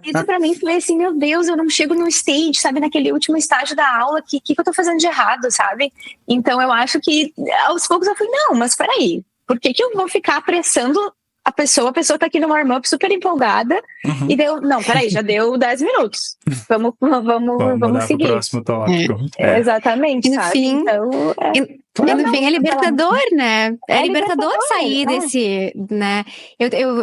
Isso pra mim foi assim, meu Deus, eu não chego no stage, sabe, naquele último estágio da aula, que eu tô fazendo de errado, sabe? Então eu acho que aos poucos eu fui, não, mas peraí, por que eu vou ficar apressando a pessoa tá aqui no warm-up super empolgada e deu, não, peraí, já deu 10 minutos, vamos seguir. Pro próximo tópico. Exatamente, e no sabe? fim, Então, e no fim é libertador, né? É libertador sair desse, né?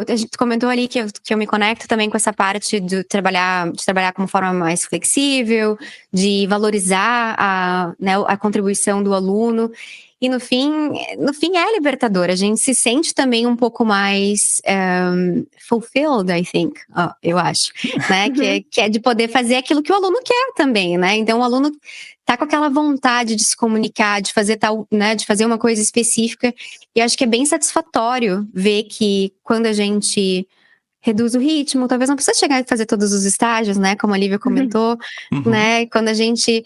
A gente comentou ali que eu me conecto também com essa parte de trabalhar como forma mais flexível, de valorizar a contribuição do aluno. E no fim é libertador. A gente se sente também um pouco mais fulfilled, I think, eu acho, né? Que é de poder fazer aquilo que o aluno quer também, né? Então o aluno tá com aquela vontade de se comunicar, de fazer de fazer uma coisa específica. E acho que é bem satisfatório ver que quando a gente reduz o ritmo, talvez não precisa chegar a fazer todos os estágios, né? Como a Lívia comentou, né? Quando a gente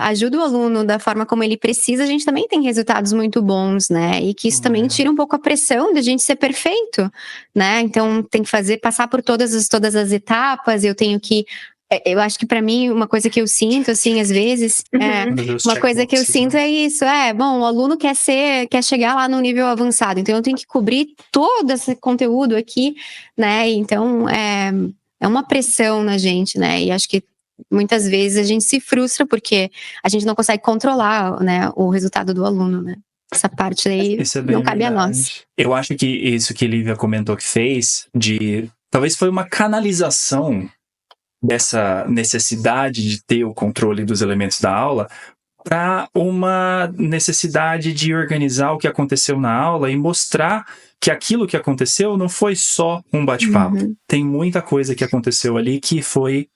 ajuda o aluno da forma como ele precisa, a gente também tem resultados muito bons, né? E que isso também tira um pouco a pressão de a gente ser perfeito, né? Então tem que passar por todas as etapas, eu acho que pra mim, uma coisa que eu sinto, assim, às vezes, uma coisa que eu sinto é isso, bom, o aluno quer chegar lá no nível avançado, então eu tenho que cobrir todo esse conteúdo aqui, né, então é uma pressão na gente, né, e acho que muitas vezes a gente se frustra porque a gente não consegue controlar, né, o resultado do aluno, né. Essa parte aí não cabe a nós. Eu acho que isso que Lívia comentou que fez, talvez foi uma canalização dessa necessidade de ter o controle dos elementos da aula para uma necessidade de organizar o que aconteceu na aula e mostrar que aquilo que aconteceu não foi só um bate-papo. Tem muita coisa que aconteceu ali que foi...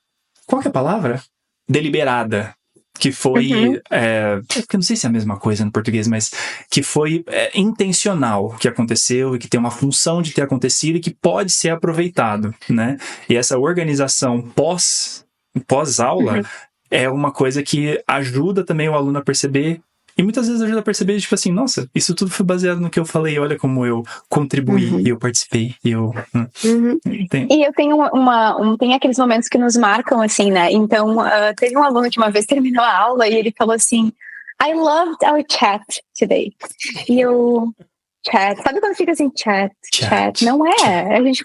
Qual que é a palavra? Deliberada. Que foi... eu não sei se é a mesma coisa no português, mas que foi intencional que aconteceu e que tem uma função de ter acontecido e que pode ser aproveitado, né? E essa organização pós-aula é uma coisa que ajuda também o aluno a perceber, e muitas vezes ajuda a perceber, tipo assim, nossa, isso tudo foi baseado no que eu falei, olha como eu contribuí, e eu participei, e eu... E eu tenho tem aqueles momentos que nos marcam, assim, né? Então, teve um aluno que uma vez terminou a aula e ele falou assim, I loved our chat today. E eu... Chat, sabe quando fica assim, chat? Não é, a gente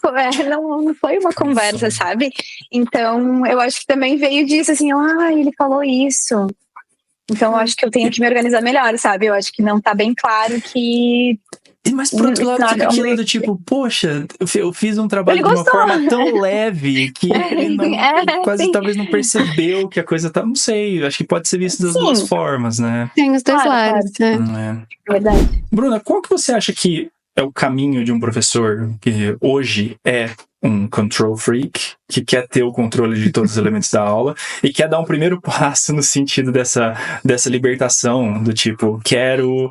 não foi uma conversa, sabe? Então, eu acho que também veio disso, assim, ele falou isso. Então, eu acho que eu tenho que me organizar melhor, sabe? Eu acho que não tá bem claro que... Mas por outro lado fica aquilo do tipo, poxa, eu fiz um trabalho de uma forma tão leve que ele não, quase talvez não percebeu que a coisa tá, não sei, acho que pode ser visto das duas formas, né? Tem os dois lados. Verdade. Bruna, qual que você acha que é o caminho de um professor que hoje é um control freak, que quer ter o controle de todos os elementos da aula e quer dar um primeiro passo no sentido dessa libertação, do tipo, quero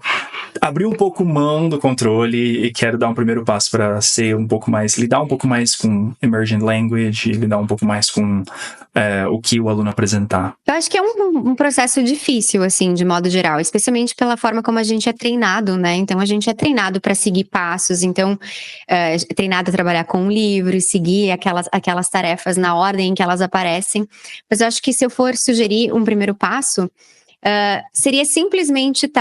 abrir um pouco mão do controle e quero dar um primeiro passo para ser um pouco mais, lidar um pouco mais com emergent language, lidar um pouco mais com o que o aluno apresentar? Eu acho que é um processo difícil, assim, de modo geral, especialmente pela forma como a gente é treinado, né? Então, a gente é treinado para seguir passos, então, é treinado a trabalhar com um livro, seguir aquelas tarefas na ordem em que elas aparecem. Mas eu acho que se eu for sugerir um primeiro passo, seria simplesmente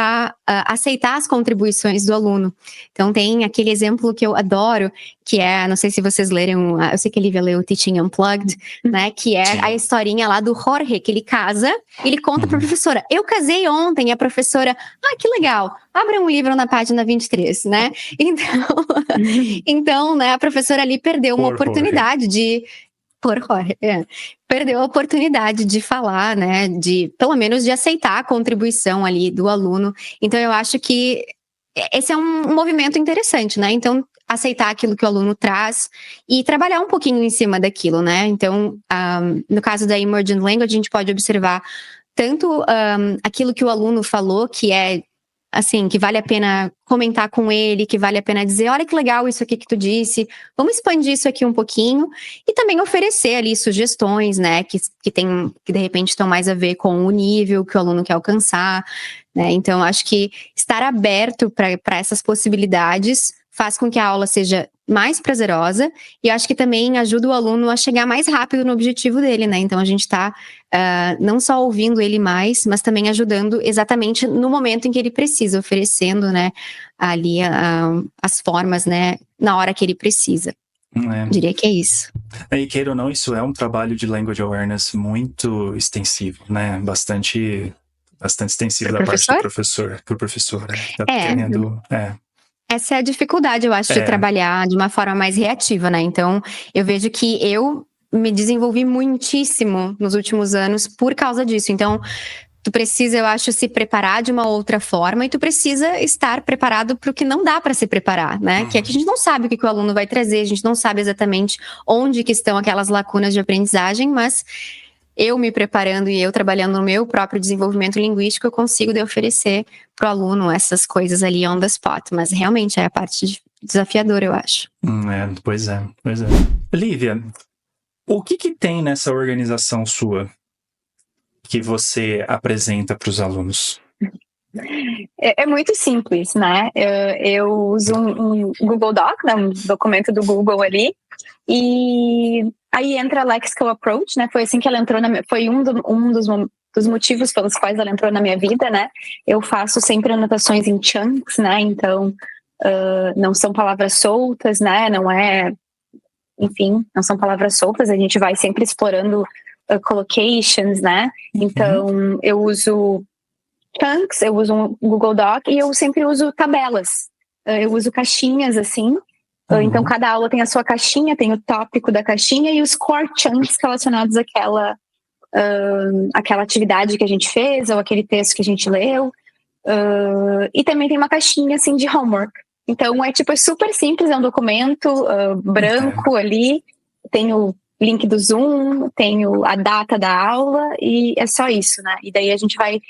aceitar as contribuições do aluno. Então tem aquele exemplo que eu adoro, que é, não sei se vocês leram, eu sei que a Lívia leu o Teaching Unplugged, né, que é a historinha lá do Jorge, que ele casa, ele conta pra professora, eu casei ontem, e a professora, que legal, abre um livro na página 23, né, então, né, a professora ali perdeu uma oportunidade de... Perdeu a oportunidade de falar, né, pelo menos de aceitar a contribuição ali do aluno. Então, eu acho que esse é um movimento interessante, né? Então, aceitar aquilo que o aluno traz e trabalhar um pouquinho em cima daquilo, né? Então, no caso da Emergent Language, a gente pode observar tanto aquilo que o aluno falou, que é assim, que vale a pena comentar com ele, que vale a pena dizer, olha que legal isso aqui que tu disse, vamos expandir isso aqui um pouquinho, e também oferecer ali sugestões, né, que de repente estão mais a ver com o nível que o aluno quer alcançar, né, então acho que estar aberto para essas possibilidades faz com que a aula seja mais prazerosa e acho que também ajuda o aluno a chegar mais rápido no objetivo dele, né? Então a gente está não só ouvindo ele mais, mas também ajudando exatamente no momento em que ele precisa, oferecendo, né, ali as formas, né, na hora que ele precisa. Diria que é isso. E queira ou não, isso é um trabalho de language awareness muito extensivo, né? Bastante extensivo da parte do professor, pro professor, né? Tá querendo... Essa é a dificuldade, eu acho, de trabalhar de uma forma mais reativa, né? Então, eu vejo que eu me desenvolvi muitíssimo nos últimos anos por causa disso. Então, tu precisa, eu acho, se preparar de uma outra forma e tu precisa estar preparado para o que não dá para se preparar, né? Que é que a gente não sabe o que o aluno vai trazer, a gente não sabe exatamente onde que estão aquelas lacunas de aprendizagem, mas... eu me preparando e eu trabalhando no meu próprio desenvolvimento linguístico, eu consigo oferecer para o aluno essas coisas ali on the spot. Mas realmente é a parte desafiadora, eu acho. Pois é. Lívia, o que tem nessa organização sua que você apresenta para os alunos? É muito simples, né? Eu uso um Google Doc, né? Um documento do Google ali, e aí entra a Lexical Approach, né? Foi assim que ela entrou foi um dos motivos pelos quais ela entrou na minha vida, né? Eu faço sempre anotações em chunks, né? Então, não são palavras soltas, né? Não são palavras soltas, a gente vai sempre explorando collocations, né? Então, eu uso chunks, eu uso um Google Doc e eu sempre uso tabelas. Eu uso caixinhas, assim. Então, cada aula tem a sua caixinha, tem o tópico da caixinha e os core chunks relacionados àquela atividade que a gente fez ou aquele texto que a gente leu. E também tem uma caixinha, assim, de homework. Então, é super simples, é um documento branco ali, tem o link do Zoom, tem a data da aula e é só isso, né? E daí a gente vai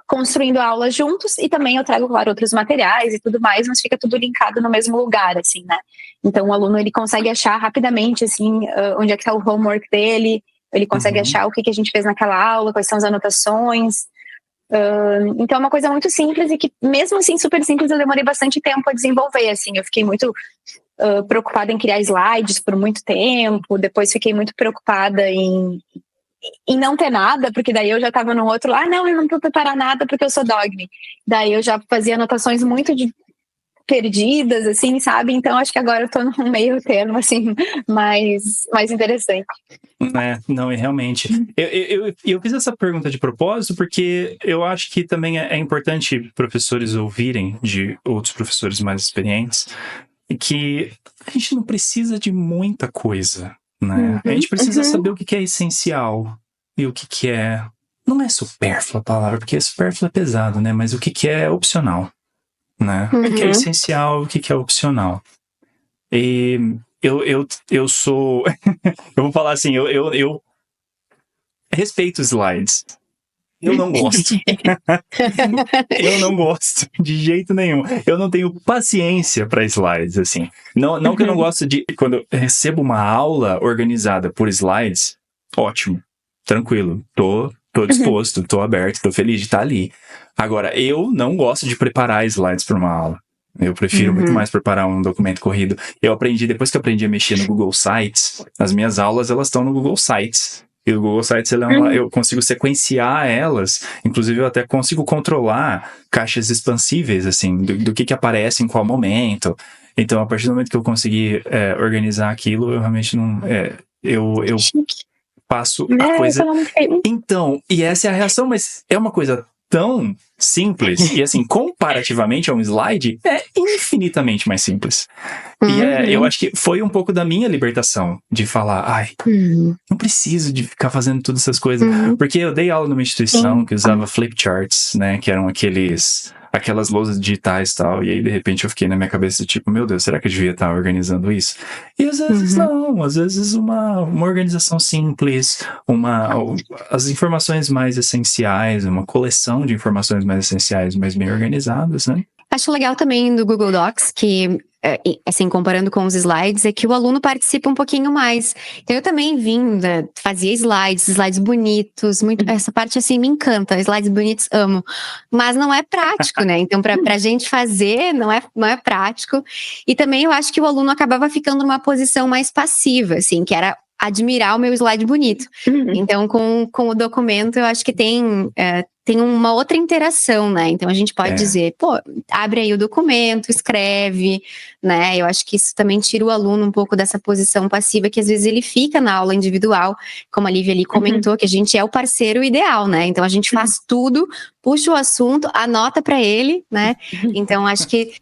construindo a aula juntos e também eu trago, claro, outros materiais e tudo mais, mas fica tudo linkado no mesmo lugar, assim, né? Então o aluno, ele consegue achar rapidamente, assim, onde é que tá o homework dele, ele consegue achar o que a gente fez naquela aula, quais são as anotações. Então é uma coisa muito simples e que, mesmo assim, super simples, eu demorei bastante tempo a desenvolver, assim, eu fiquei muito preocupada em criar slides por muito tempo, depois fiquei muito preocupada em em não ter nada, porque daí eu já tava no outro lá, não, eu não vou preparar nada porque eu sou dogme. Daí eu já fazia anotações muito perdidas, assim, sabe? Então acho que agora eu tô num meio termo, assim, mais interessante. Não, e realmente. Eu fiz essa pergunta de propósito porque eu acho que também é importante professores ouvirem de outros professores mais experientes que a gente não precisa de muita coisa, né? A gente precisa saber o que é essencial e o que é... Não é supérfluo a palavra, porque supérfluo é pesado, né? Mas o que é opcional, né? O que é essencial, o que é opcional. E eu sou... eu vou falar assim, eu respeito slides. Eu não gosto. Eu não gosto de jeito nenhum. Eu não tenho paciência para slides, assim. Não que eu não gosto de... Quando eu recebo uma aula organizada por slides, ótimo, tranquilo. Tô disposto, tô aberto, tô feliz de estar ali. Agora, eu não gosto de preparar slides para uma aula. Eu prefiro muito mais preparar um documento corrido. Depois que eu aprendi a mexer no Google Sites, as minhas aulas, elas estão no Google Sites. E o Google Sites, eu consigo sequenciar elas. Inclusive, eu até consigo controlar caixas expansíveis, assim, do que aparece em qual momento. Então, a partir do momento que eu conseguir organizar aquilo, eu realmente não... eu passo a coisa... Então, e essa é a reação, mas é uma coisa tão simples, e assim, comparativamente a um slide, é infinitamente mais simples. E eu acho que foi um pouco da minha libertação de falar, não preciso de ficar fazendo todas essas coisas, porque eu dei aula numa instituição que usava flipcharts, né, que eram aquelas lousas digitais e tal, e aí de repente eu fiquei na minha cabeça tipo, meu Deus, será que eu devia estar organizando isso? E às vezes não, às vezes uma organização simples, as informações mais essenciais, uma coleção de informações mais essenciais, mas bem organizadas, né? Acho legal também do Google Docs que, assim, comparando com os slides, é que o aluno participa um pouquinho mais. Então, eu também fazia slides bonitos, essa parte, assim, me encanta. Slides bonitos, amo. Mas não é prático, né? Então, pra gente fazer, não é prático. E também eu acho que o aluno acabava ficando numa posição mais passiva, assim, que era admirar o meu slide bonito. Então, com o documento, eu acho que tem uma outra interação, né? Então, a gente pode dizer, abre aí o documento, escreve, né? Eu acho que isso também tira o aluno um pouco dessa posição passiva, que às vezes ele fica na aula individual, como a Lívia ali comentou, que a gente é o parceiro ideal, né? Então, a gente faz tudo, puxa o assunto, anota para ele, né? Então, acho que...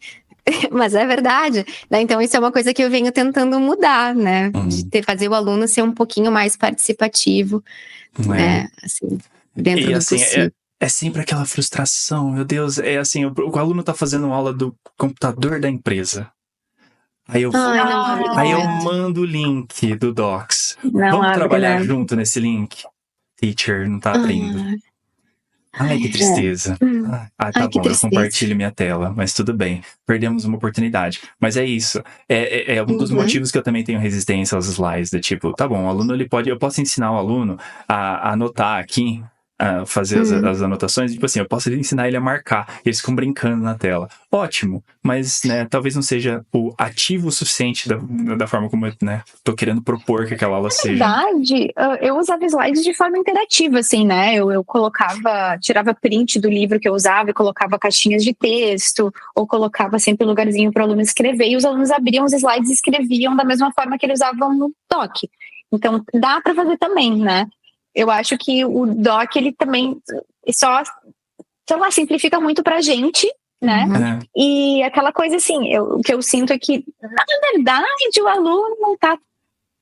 Mas é verdade, né? Então isso é uma coisa que eu venho tentando mudar, né? De fazer o aluno ser um pouquinho mais participativo, né? Assim, dentro do possível. É sempre aquela frustração, meu Deus, é assim, o aluno tá fazendo aula do computador da empresa. Aí eu mando o link do Docs. Vamos trabalhar junto nesse link? Teacher, não tá abrindo. Ai, que tristeza. Tá bom, eu compartilho minha tela, mas tudo bem. Perdemos uma oportunidade. Mas é isso. É um dos motivos que eu também tenho resistência aos slides, de tipo, tá bom, o aluno, eu posso ensinar o aluno a anotar aqui, a fazer as anotações, tipo assim, eu posso ensinar ele a marcar, eles ficam brincando na tela. Ótimo, mas, né, talvez não seja o ativo suficiente da forma como eu, né, tô querendo propor que aquela aula seja. Na verdade, eu usava slides de forma interativa, assim, né, eu tirava print do livro que eu usava e colocava caixinhas de texto, ou colocava sempre um lugarzinho para o aluno escrever, e os alunos abriam os slides e escreviam da mesma forma que eles usavam no Doc. Então, dá para fazer também, né. Eu acho que o Doc, ele também só, sei lá, simplifica muito pra gente, né? E aquela coisa assim, o que eu sinto é que, na verdade, o aluno não tá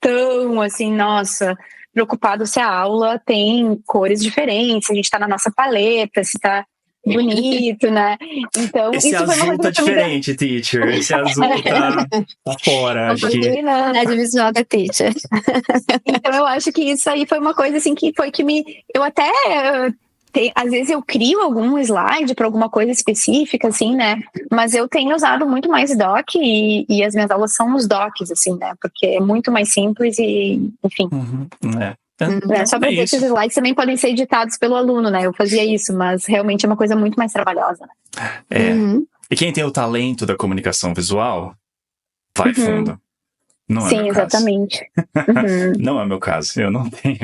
tão, assim, nossa, preocupado se a aula tem cores diferentes, se a gente tá na nossa paleta, se tá bonito, né? Então, esse isso azul foi uma coisa tá diferente, teacher. Esse azul tá fora, acho que... visual da teacher. Então, eu acho que isso aí foi uma coisa, assim, que foi que eu até... às vezes eu crio algum slide para alguma coisa específica, assim, né? Mas eu tenho usado muito mais doc e as minhas aulas são nos docs, assim, né? Porque é muito mais simples e, enfim. Só para dizer que os slides também podem ser editados pelo aluno, né? Eu fazia isso, mas realmente é uma coisa muito mais trabalhosa, né? E quem tem o talento da comunicação visual, vai fundo. Não é Sim, meu exatamente. caso. Não é meu caso. Eu não tenho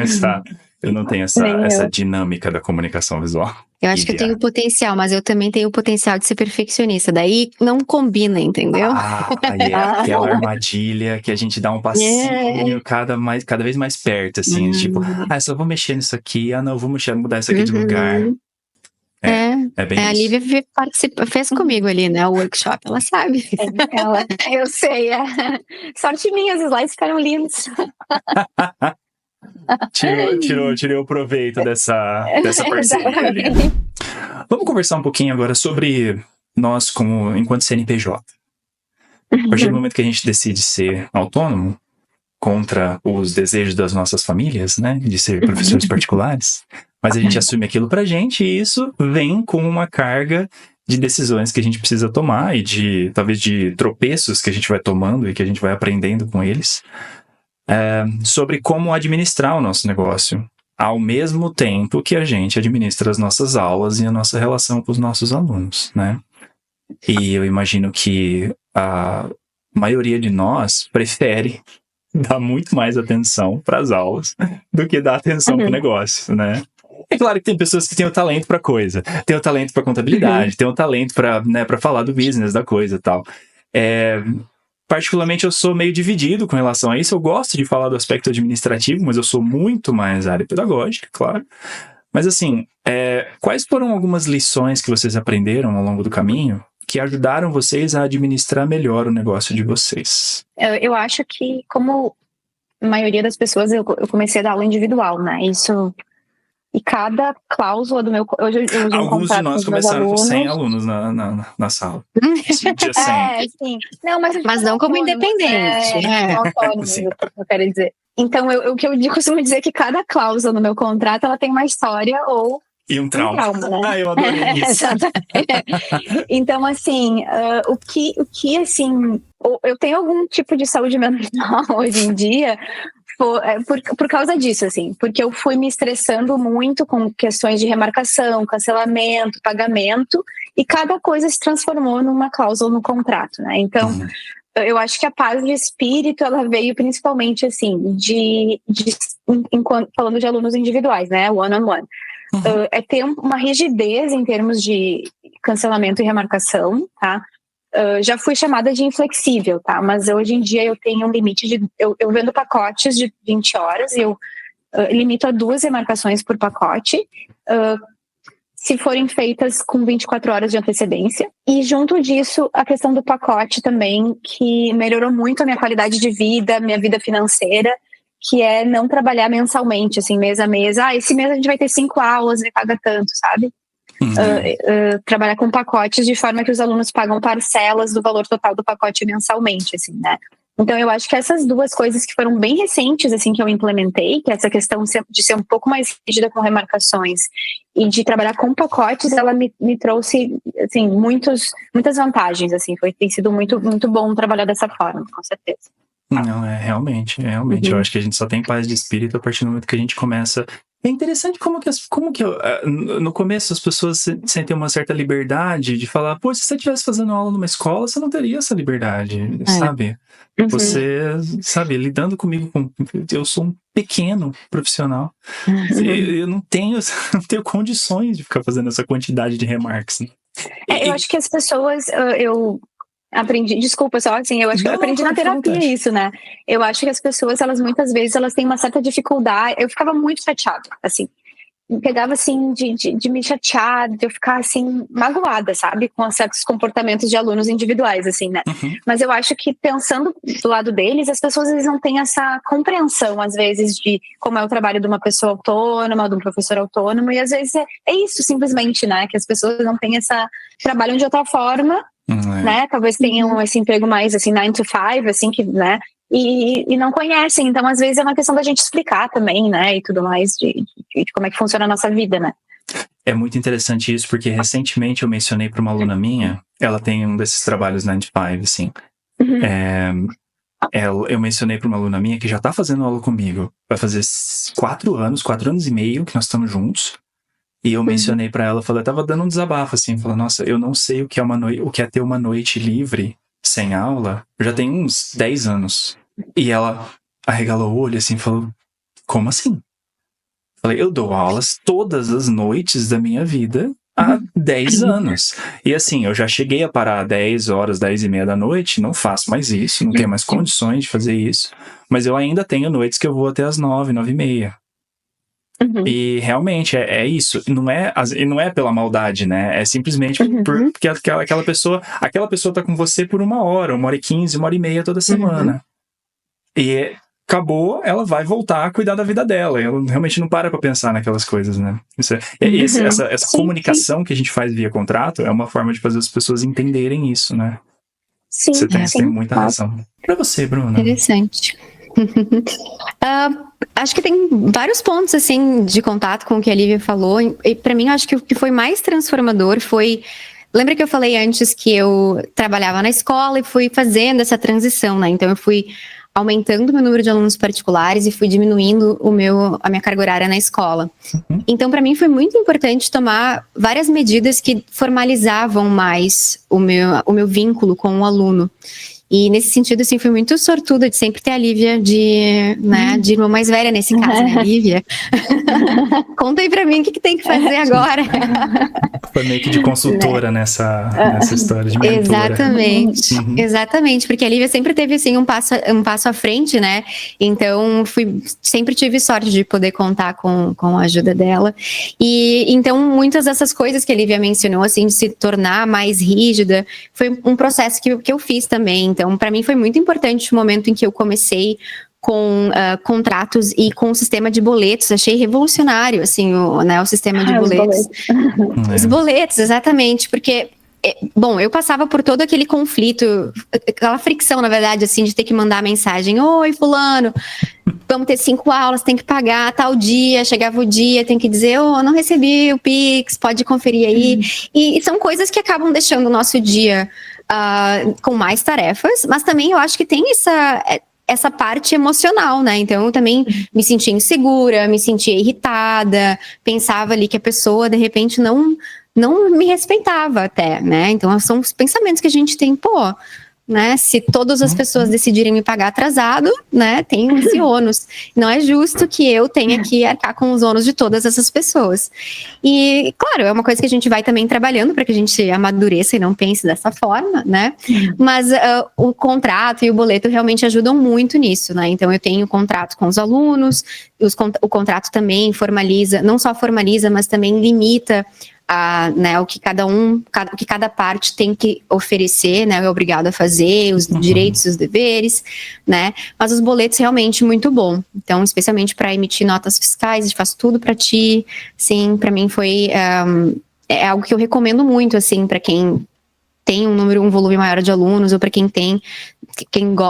Eu não tenho Nem essa eu. dinâmica da comunicação visual. Eu acho que eu tenho potencial, mas eu também tenho o potencial de ser perfeccionista. Daí não combina, entendeu? É aquela armadilha que a gente dá um passinho cada vez mais perto, assim. Tipo, eu só vou mexer nisso aqui. Não, eu vou mudar isso aqui de lugar. É bem A isso. Lívia fez comigo ali, né? O workshop, ela sabe. Eu sei. Sorte minha, os slides ficaram lindos. Tirou o proveito dessa parceria ali. Vamos conversar um pouquinho agora sobre nós enquanto CNPJ. A partir do momento que a gente decide ser autônomo, contra os desejos das nossas famílias, né, de ser professores particulares, mas a gente assume aquilo pra gente e isso vem com uma carga de decisões que a gente precisa tomar e talvez de tropeços que a gente vai tomando e que a gente vai aprendendo com eles, sobre como administrar o nosso negócio, ao mesmo tempo que a gente administra as nossas aulas e a nossa relação com os nossos alunos, né? E eu imagino que a maioria de nós prefere dar muito mais atenção para as aulas do que dar atenção para o negócio, né? É claro que tem pessoas que têm o talento para coisa, tem o talento para contabilidade, tem o talento para, né, para falar do business da coisa e tal. Particularmente eu sou meio dividido com relação a isso. Eu gosto de falar do aspecto administrativo, mas eu sou muito mais área pedagógica, claro. Mas assim, quais foram algumas lições que vocês aprenderam ao longo do caminho que ajudaram vocês a administrar melhor o negócio de vocês? Eu acho que, como a maioria das pessoas, eu comecei a dar aula individual, né? Isso. E cada cláusula do meu... Hoje eu uso alguns de nós começaram com 100 alunos na sala. Dia 100. Sim. Não, mas não como independente. Autônomos, eu quero dizer. Então, o que eu costumo dizer é que cada cláusula no meu contrato, ela tem uma história ou e um trauma, né? Eu adorei isso. Então, assim, o que, assim... Eu tenho algum tipo de saúde mental hoje em dia... Por causa disso, assim, porque eu fui me estressando muito com questões de remarcação, cancelamento, pagamento, e cada coisa se transformou numa cláusula no contrato, né? Então, eu acho que a paz de espírito, ela veio principalmente, assim, falando de alunos individuais, né? One-on-one. É ter uma rigidez em termos de cancelamento e remarcação, tá? Já fui chamada de inflexível, tá? Mas hoje em dia eu tenho um limite de... Eu vendo pacotes de 20 horas e eu limito a 2 remarcações por pacote, se forem feitas com 24 horas de antecedência. E junto disso, a questão do pacote também, que melhorou muito a minha qualidade de vida, minha vida financeira, que é não trabalhar mensalmente, assim, mês a mês. Esse mês a gente vai ter 5 aulas e paga tanto, sabe? Trabalhar com pacotes de forma que os alunos pagam parcelas do valor total do pacote mensalmente, assim, né? Então eu acho que essas 2 coisas que foram bem recentes, assim, que eu implementei, que é essa questão de ser um pouco mais rígida com remarcações e de trabalhar com pacotes, ela me trouxe, assim, muitas vantagens, assim, tem sido muito, muito bom trabalhar dessa forma, com certeza. Não, realmente, eu acho que a gente só tem paz de espírito a partir do momento que a gente começa. É interessante como que no começo as pessoas sentem uma certa liberdade de falar, pô, se você estivesse fazendo aula numa escola, você não teria essa liberdade, sabe? Você, sabe, lidando comigo, eu sou um pequeno profissional, eu não tenho condições de ficar fazendo essa quantidade de remarques. Né? Eu acho que as pessoas, aprendi, desculpa só, assim, eu acho que eu aprendi na terapia isso, né? Eu acho que as pessoas, elas muitas vezes, elas têm uma certa dificuldade. Eu ficava muito chateada, assim, me pegava assim de me chatear, de eu ficar assim magoada, sabe, com certos comportamentos de alunos individuais, assim, né? Mas eu acho que pensando do lado deles, as pessoas eles não têm essa compreensão às vezes de como é o trabalho de uma pessoa autônoma, de um professor autônomo, e às vezes é isso simplesmente, né? Que as pessoas não têm trabalham de outra forma. Né? Talvez tenham esse emprego mais assim 9 to 5, assim, que, né? E não conhecem, então às vezes é uma questão da gente explicar também, né? E tudo mais de como é que funciona a nossa vida, né? É muito interessante isso, porque recentemente eu mencionei para uma aluna minha, ela tem um desses trabalhos 9 to 5, assim. Eu mencionei para uma aluna minha que já tá fazendo aula comigo, vai fazer 4 anos e meio que nós estamos juntos. E eu mencionei pra ela, eu tava dando um desabafo, assim, falando, nossa, eu não sei o que é ter uma noite livre, sem aula, eu já tenho uns 10 anos. E ela arregalou o olho, assim, falou, como assim? Falei, eu dou aulas todas as noites da minha vida há 10 anos. E assim, eu já cheguei a parar 10 horas, 10 e meia da noite, não faço mais isso, não tenho mais condições de fazer isso. Mas eu ainda tenho noites que eu vou até as 9, 9 e meia. E realmente é isso. E não é pela maldade, né? É simplesmente porque aquela pessoa tá com você por 1 hora, 1h15, 1h30 toda semana. E acabou, ela vai voltar a cuidar da vida dela. Ela realmente não para pra pensar naquelas coisas, né? Essa comunicação que a gente faz via contrato é uma forma de fazer as pessoas entenderem isso, né? Sim, Você tem muita razão. Pra você, Bruna. Interessante. Acho que tem vários pontos, assim, de contato com o que a Lívia falou. E pra mim, acho que o que foi mais transformador foi... Lembra que eu falei antes que eu trabalhava na escola e fui fazendo essa transição, né? Então, eu fui aumentando o meu número de alunos particulares e fui diminuindo a minha carga horária na escola. Então, para mim, foi muito importante tomar várias medidas que formalizavam mais o meu vínculo com o aluno. E nesse sentido, assim, fui muito sortuda de sempre ter a Lívia de irmã mais velha, nesse caso, né, Lívia? Conta aí pra mim o que tem que fazer agora. Foi meio que de consultora nessa história de mentora. Exatamente, exatamente, porque a Lívia sempre teve, assim, um passo à frente, né? Então, sempre tive sorte de poder contar com a ajuda dela. E, então, muitas dessas coisas que a Lívia mencionou, assim, de se tornar mais rígida, foi um processo que eu fiz também. Então, para mim foi muito importante o momento em que eu comecei com contratos e com o sistema de boletos. Achei revolucionário, assim, o sistema de boletos. Os boletos, exatamente, porque... Bom, eu passava por todo aquele conflito, aquela fricção, na verdade, assim, de ter que mandar mensagem. Oi, fulano, vamos ter 5 aulas, tem que pagar tal dia. Chegava o dia, tem que dizer, não recebi o Pix, pode conferir aí. E são coisas que acabam deixando o nosso dia com mais tarefas, mas também eu acho que tem essa parte emocional, né? Então eu também me sentia insegura, me sentia irritada, pensava ali que a pessoa, de repente, não me respeitava até, né? Então são os pensamentos que a gente tem, né? Se todas as pessoas decidirem me pagar atrasado, né? Tem esse ônus. Não é justo que eu tenha que arcar com os ônus de todas essas pessoas. E, claro, é uma coisa que a gente vai também trabalhando para que a gente amadureça e não pense dessa forma, né? Mas o contrato e o boleto realmente ajudam muito nisso, né? Então, eu tenho contrato com os alunos, o contrato também formaliza, não só formaliza, mas também limita o que cada parte tem que oferecer, né, é obrigado a fazer, os direitos e os deveres, né, mas os boletos realmente muito bom. Então, especialmente para emitir notas fiscais, a gente faz tudo para ti, sim, para mim foi é algo que eu recomendo muito, assim, para quem tem um volume maior de alunos, ou para quem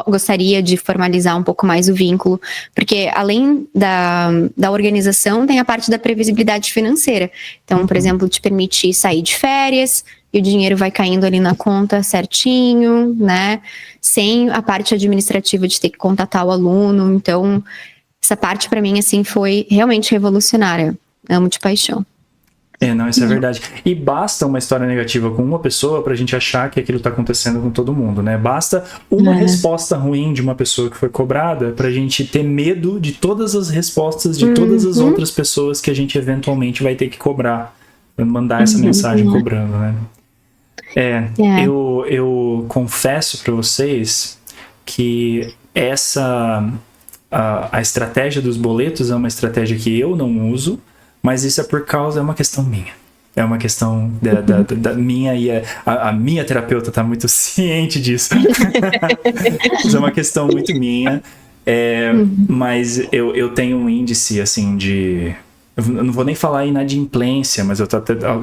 gostaria de formalizar um pouco mais o vínculo, porque além da organização, tem a parte da previsibilidade financeira. Então, por exemplo, te permite sair de férias, e o dinheiro vai caindo ali na conta certinho, né, sem a parte administrativa de ter que contatar o aluno. Então, essa parte para mim, assim, foi realmente revolucionária. Amo de paixão. Não, isso é verdade. E basta uma história negativa com uma pessoa pra gente achar que aquilo tá acontecendo com todo mundo, né? Basta uma resposta ruim de uma pessoa que foi cobrada pra gente ter medo de todas as respostas de todas as outras pessoas que a gente eventualmente vai ter que cobrar. Pra mandar essa mensagem cobrando, né? Eu confesso pra vocês que a estratégia dos boletos é uma estratégia que eu não uso, mas isso é uma questão minha. É uma questão da minha, e a minha terapeuta tá muito ciente disso. Isso é uma questão muito minha. Mas eu tenho um índice, assim, eu não vou nem falar inadimplência, mas eu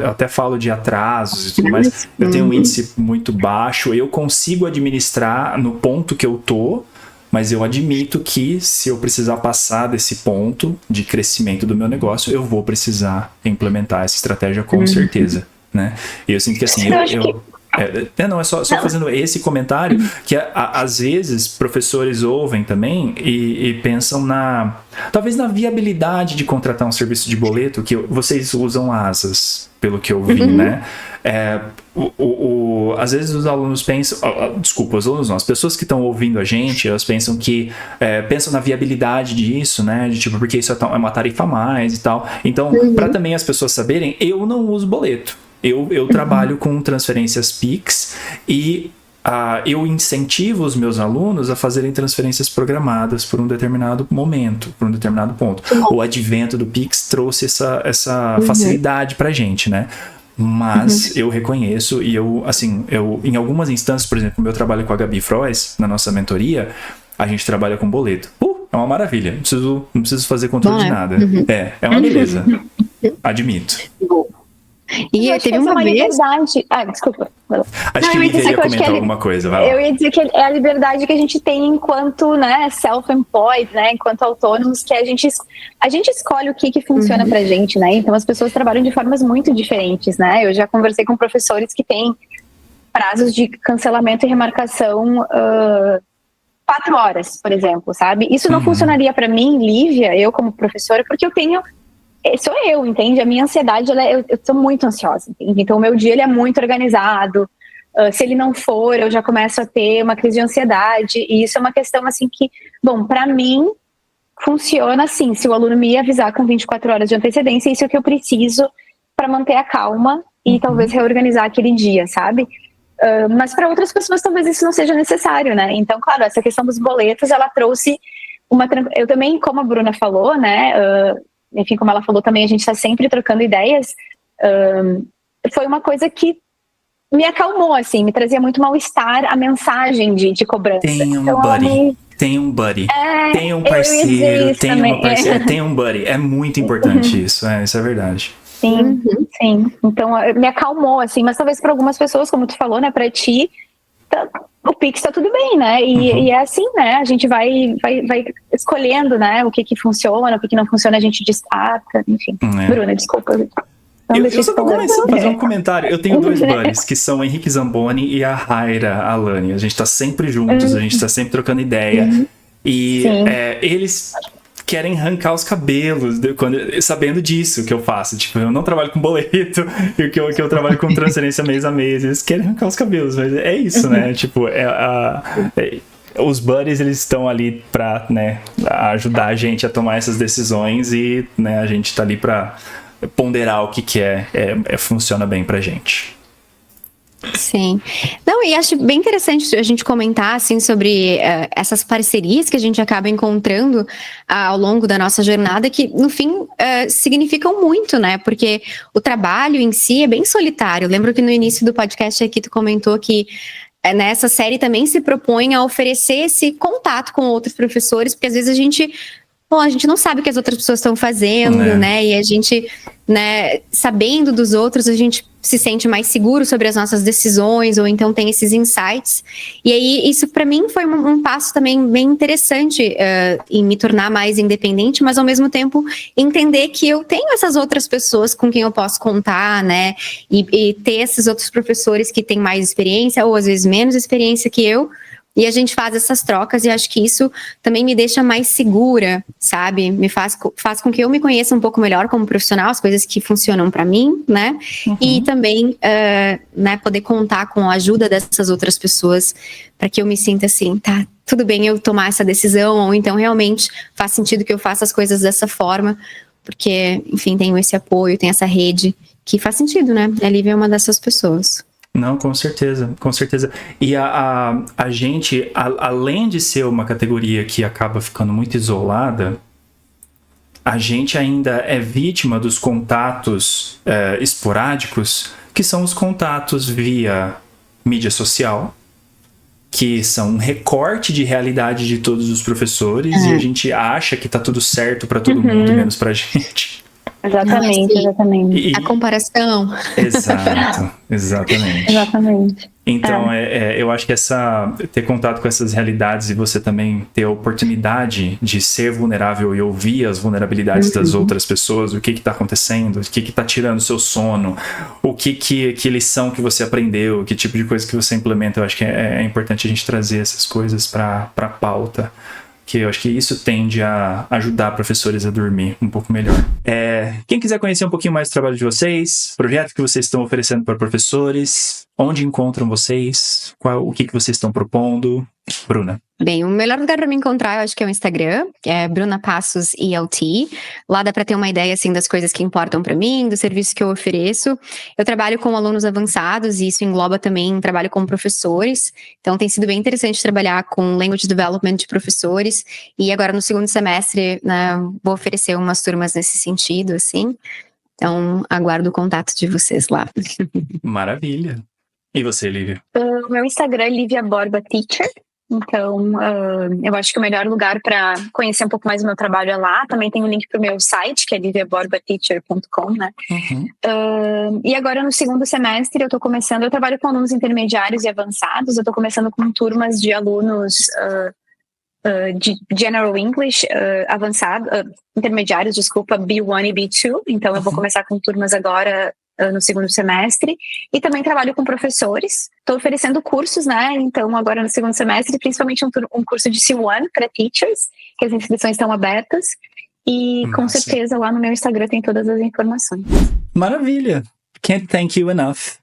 até falo de atrasos e tudo mais. Eu tenho um índice muito baixo. Eu consigo administrar no ponto que eu tô, mas eu admito que se eu precisar passar desse ponto de crescimento do meu negócio, eu vou precisar implementar essa estratégia com certeza, né? E eu sinto que assim, Não, é só fazendo esse comentário, que às vezes professores ouvem também e pensam talvez na viabilidade de contratar um serviço de boleto, que vocês usam Asas, pelo que eu vi, né? Às vezes os alunos pensam, desculpa, os alunos não, as pessoas que estão ouvindo a gente, elas pensam pensam na viabilidade disso, né? De tipo, porque isso é uma tarefa a mais e tal. Então, para também as pessoas saberem, eu não uso boleto. Eu trabalho com transferências Pix e eu incentivo os meus alunos a fazerem transferências programadas por um determinado momento, por um determinado ponto. O advento do Pix trouxe essa facilidade pra gente, né? Mas eu reconheço e eu em algumas instâncias, por exemplo, no meu trabalho com a Gabi Frois, na nossa mentoria, a gente trabalha com boleto. É uma maravilha, não preciso fazer controle de nada. É uma beleza. Admito. E teve uma liberdade. Desculpa. Acho que Lívia ia comentar alguma coisa. Vai lá. Eu ia dizer que é a liberdade que a gente tem enquanto, né, self-employed, né, enquanto autônomos, que a gente escolhe o que funciona pra gente, né? Então as pessoas trabalham de formas muito diferentes, né? Eu já conversei com professores que têm prazos de cancelamento e remarcação 4 horas, por exemplo, sabe? Isso não funcionaria pra mim, Lívia, eu como professora, porque sou eu, entende? A minha ansiedade, eu sou muito ansiosa, entende? Então o meu dia ele é muito organizado. Se ele não for, eu já começo a ter uma crise de ansiedade. E isso é uma questão assim que, bom, para mim funciona assim. Se o aluno me avisar com 24 horas de antecedência, isso é o que eu preciso para manter a calma e talvez reorganizar aquele dia, sabe? Mas para outras pessoas talvez isso não seja necessário, né? Então, claro, essa questão dos boletos, ela trouxe eu também, como a Bruna falou, né? Enfim, como ela falou também, a gente está sempre trocando ideias. Foi uma coisa que me acalmou, assim, me trazia muito mal-estar a mensagem de cobrança. Tem um buddy, tem um parceiro, tem um buddy. É muito importante isso, isso é verdade. Sim. Então, me acalmou, assim, mas talvez para algumas pessoas, como tu falou, né, para ti, o Pix tá tudo bem, né? E é assim, né? A gente vai escolhendo, né? O que funciona, o que não funciona, a gente destaca, enfim. Bruna, desculpa. Eu só vou fazer um comentário. Eu tenho 2 buddies, que são o Henrique Zamboni e a Raira Alani. A gente tá sempre juntos, a gente tá sempre trocando ideia. E eles querem arrancar os cabelos sabendo disso que eu faço. Tipo, eu não trabalho com boleto e que eu trabalho com transferência mês a mês. Eles querem arrancar os cabelos, mas é isso, né? Tipo, os buddies, eles estão ali pra, né, ajudar a gente a tomar essas decisões e, né, a gente tá ali pra ponderar o que funciona bem pra gente. Sim. Não, e acho bem interessante a gente comentar, assim, sobre essas parcerias que a gente acaba encontrando ao longo da nossa jornada, que, no fim, significam muito, né? Porque o trabalho em si é bem solitário. Eu lembro que no início do podcast aqui tu comentou que nessa série também se propõe a oferecer esse contato com outros professores, porque às vezes a gente não sabe o que as outras pessoas estão fazendo, né? E a gente, né, sabendo dos outros, a gente se sente mais seguro sobre as nossas decisões, ou então tem esses insights. E aí, isso para mim foi um passo também bem interessante em me tornar mais independente, mas ao mesmo tempo entender que eu tenho essas outras pessoas com quem eu posso contar, né? E ter esses outros professores que têm mais experiência, ou às vezes menos experiência que eu. E a gente faz essas trocas e acho que isso também me deixa mais segura, sabe? Me faz com que eu me conheça um pouco melhor como profissional, as coisas que funcionam para mim, né? E também, né, poder contar com a ajuda dessas outras pessoas para que eu me sinta assim, tá, tudo bem eu tomar essa decisão, ou então realmente faz sentido que eu faça as coisas dessa forma, porque, enfim, tenho esse apoio, tenho essa rede que faz sentido, né? A Lívia é uma dessas pessoas. Não, com certeza, com certeza. E a gente, além de ser uma categoria que acaba ficando muito isolada, a gente ainda é vítima dos contatos esporádicos, que são os contatos via mídia social, que são um recorte de realidade de todos os professores, e a gente acha que tá tudo certo para todo mundo, menos pra gente. Exatamente, exatamente. A comparação. Exato, exatamente. Exatamente. Então, eu acho que ter contato com essas realidades e você também ter a oportunidade de ser vulnerável e ouvir as vulnerabilidades das outras pessoas, o que está acontecendo, o que está tirando o seu sono, que lição que você aprendeu, que tipo de coisa que você implementa. Eu acho que é importante a gente trazer essas coisas para a pauta, que eu acho que isso tende a ajudar professores a dormir um pouco melhor. Quem quiser conhecer um pouquinho mais do trabalho de vocês, projeto que vocês estão oferecendo para professores, onde encontram vocês, o que vocês estão propondo, Bruna? Bem, o melhor lugar para me encontrar, eu acho que é o Instagram, que é Bruna Passos ELT. Lá dá para ter uma ideia, assim, das coisas que importam para mim, do serviço que eu ofereço. Eu trabalho com alunos avançados e isso engloba também trabalho com professores. Então, tem sido bem interessante trabalhar com Language Development de professores. E agora, no segundo semestre, né, vou oferecer umas turmas nesse sentido, assim. Então, aguardo o contato de vocês lá. Maravilha. E você, Lívia? O meu Instagram é Lívia Borba Teacher. Então, eu acho que o melhor lugar para conhecer um pouco mais do meu trabalho é lá. Também tem um link para o meu site, que é liviaborbateacher.com, né? E agora, no segundo semestre, eu trabalho com alunos intermediários e avançados. Eu estou começando com turmas de alunos de General English intermediários, desculpa, B1 e B2. Então, eu vou começar com turmas agora no segundo semestre, e também trabalho com professores. Estou oferecendo cursos, né? Então, agora no segundo semestre, principalmente um curso de C1 para teachers, que as inscrições estão abertas. E com certeza lá no meu Instagram tem todas as informações. Maravilha! Can't thank you enough.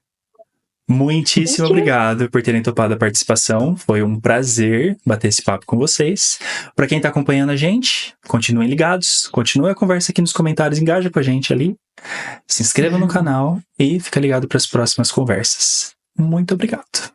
Muitíssimo obrigado por terem topado a participação. Foi um prazer bater esse papo com vocês. Para quem está acompanhando a gente, continuem ligados, continue a conversa aqui nos comentários, engaja com a gente ali, se inscreva no canal e fica ligado para as próximas conversas. Muito obrigado.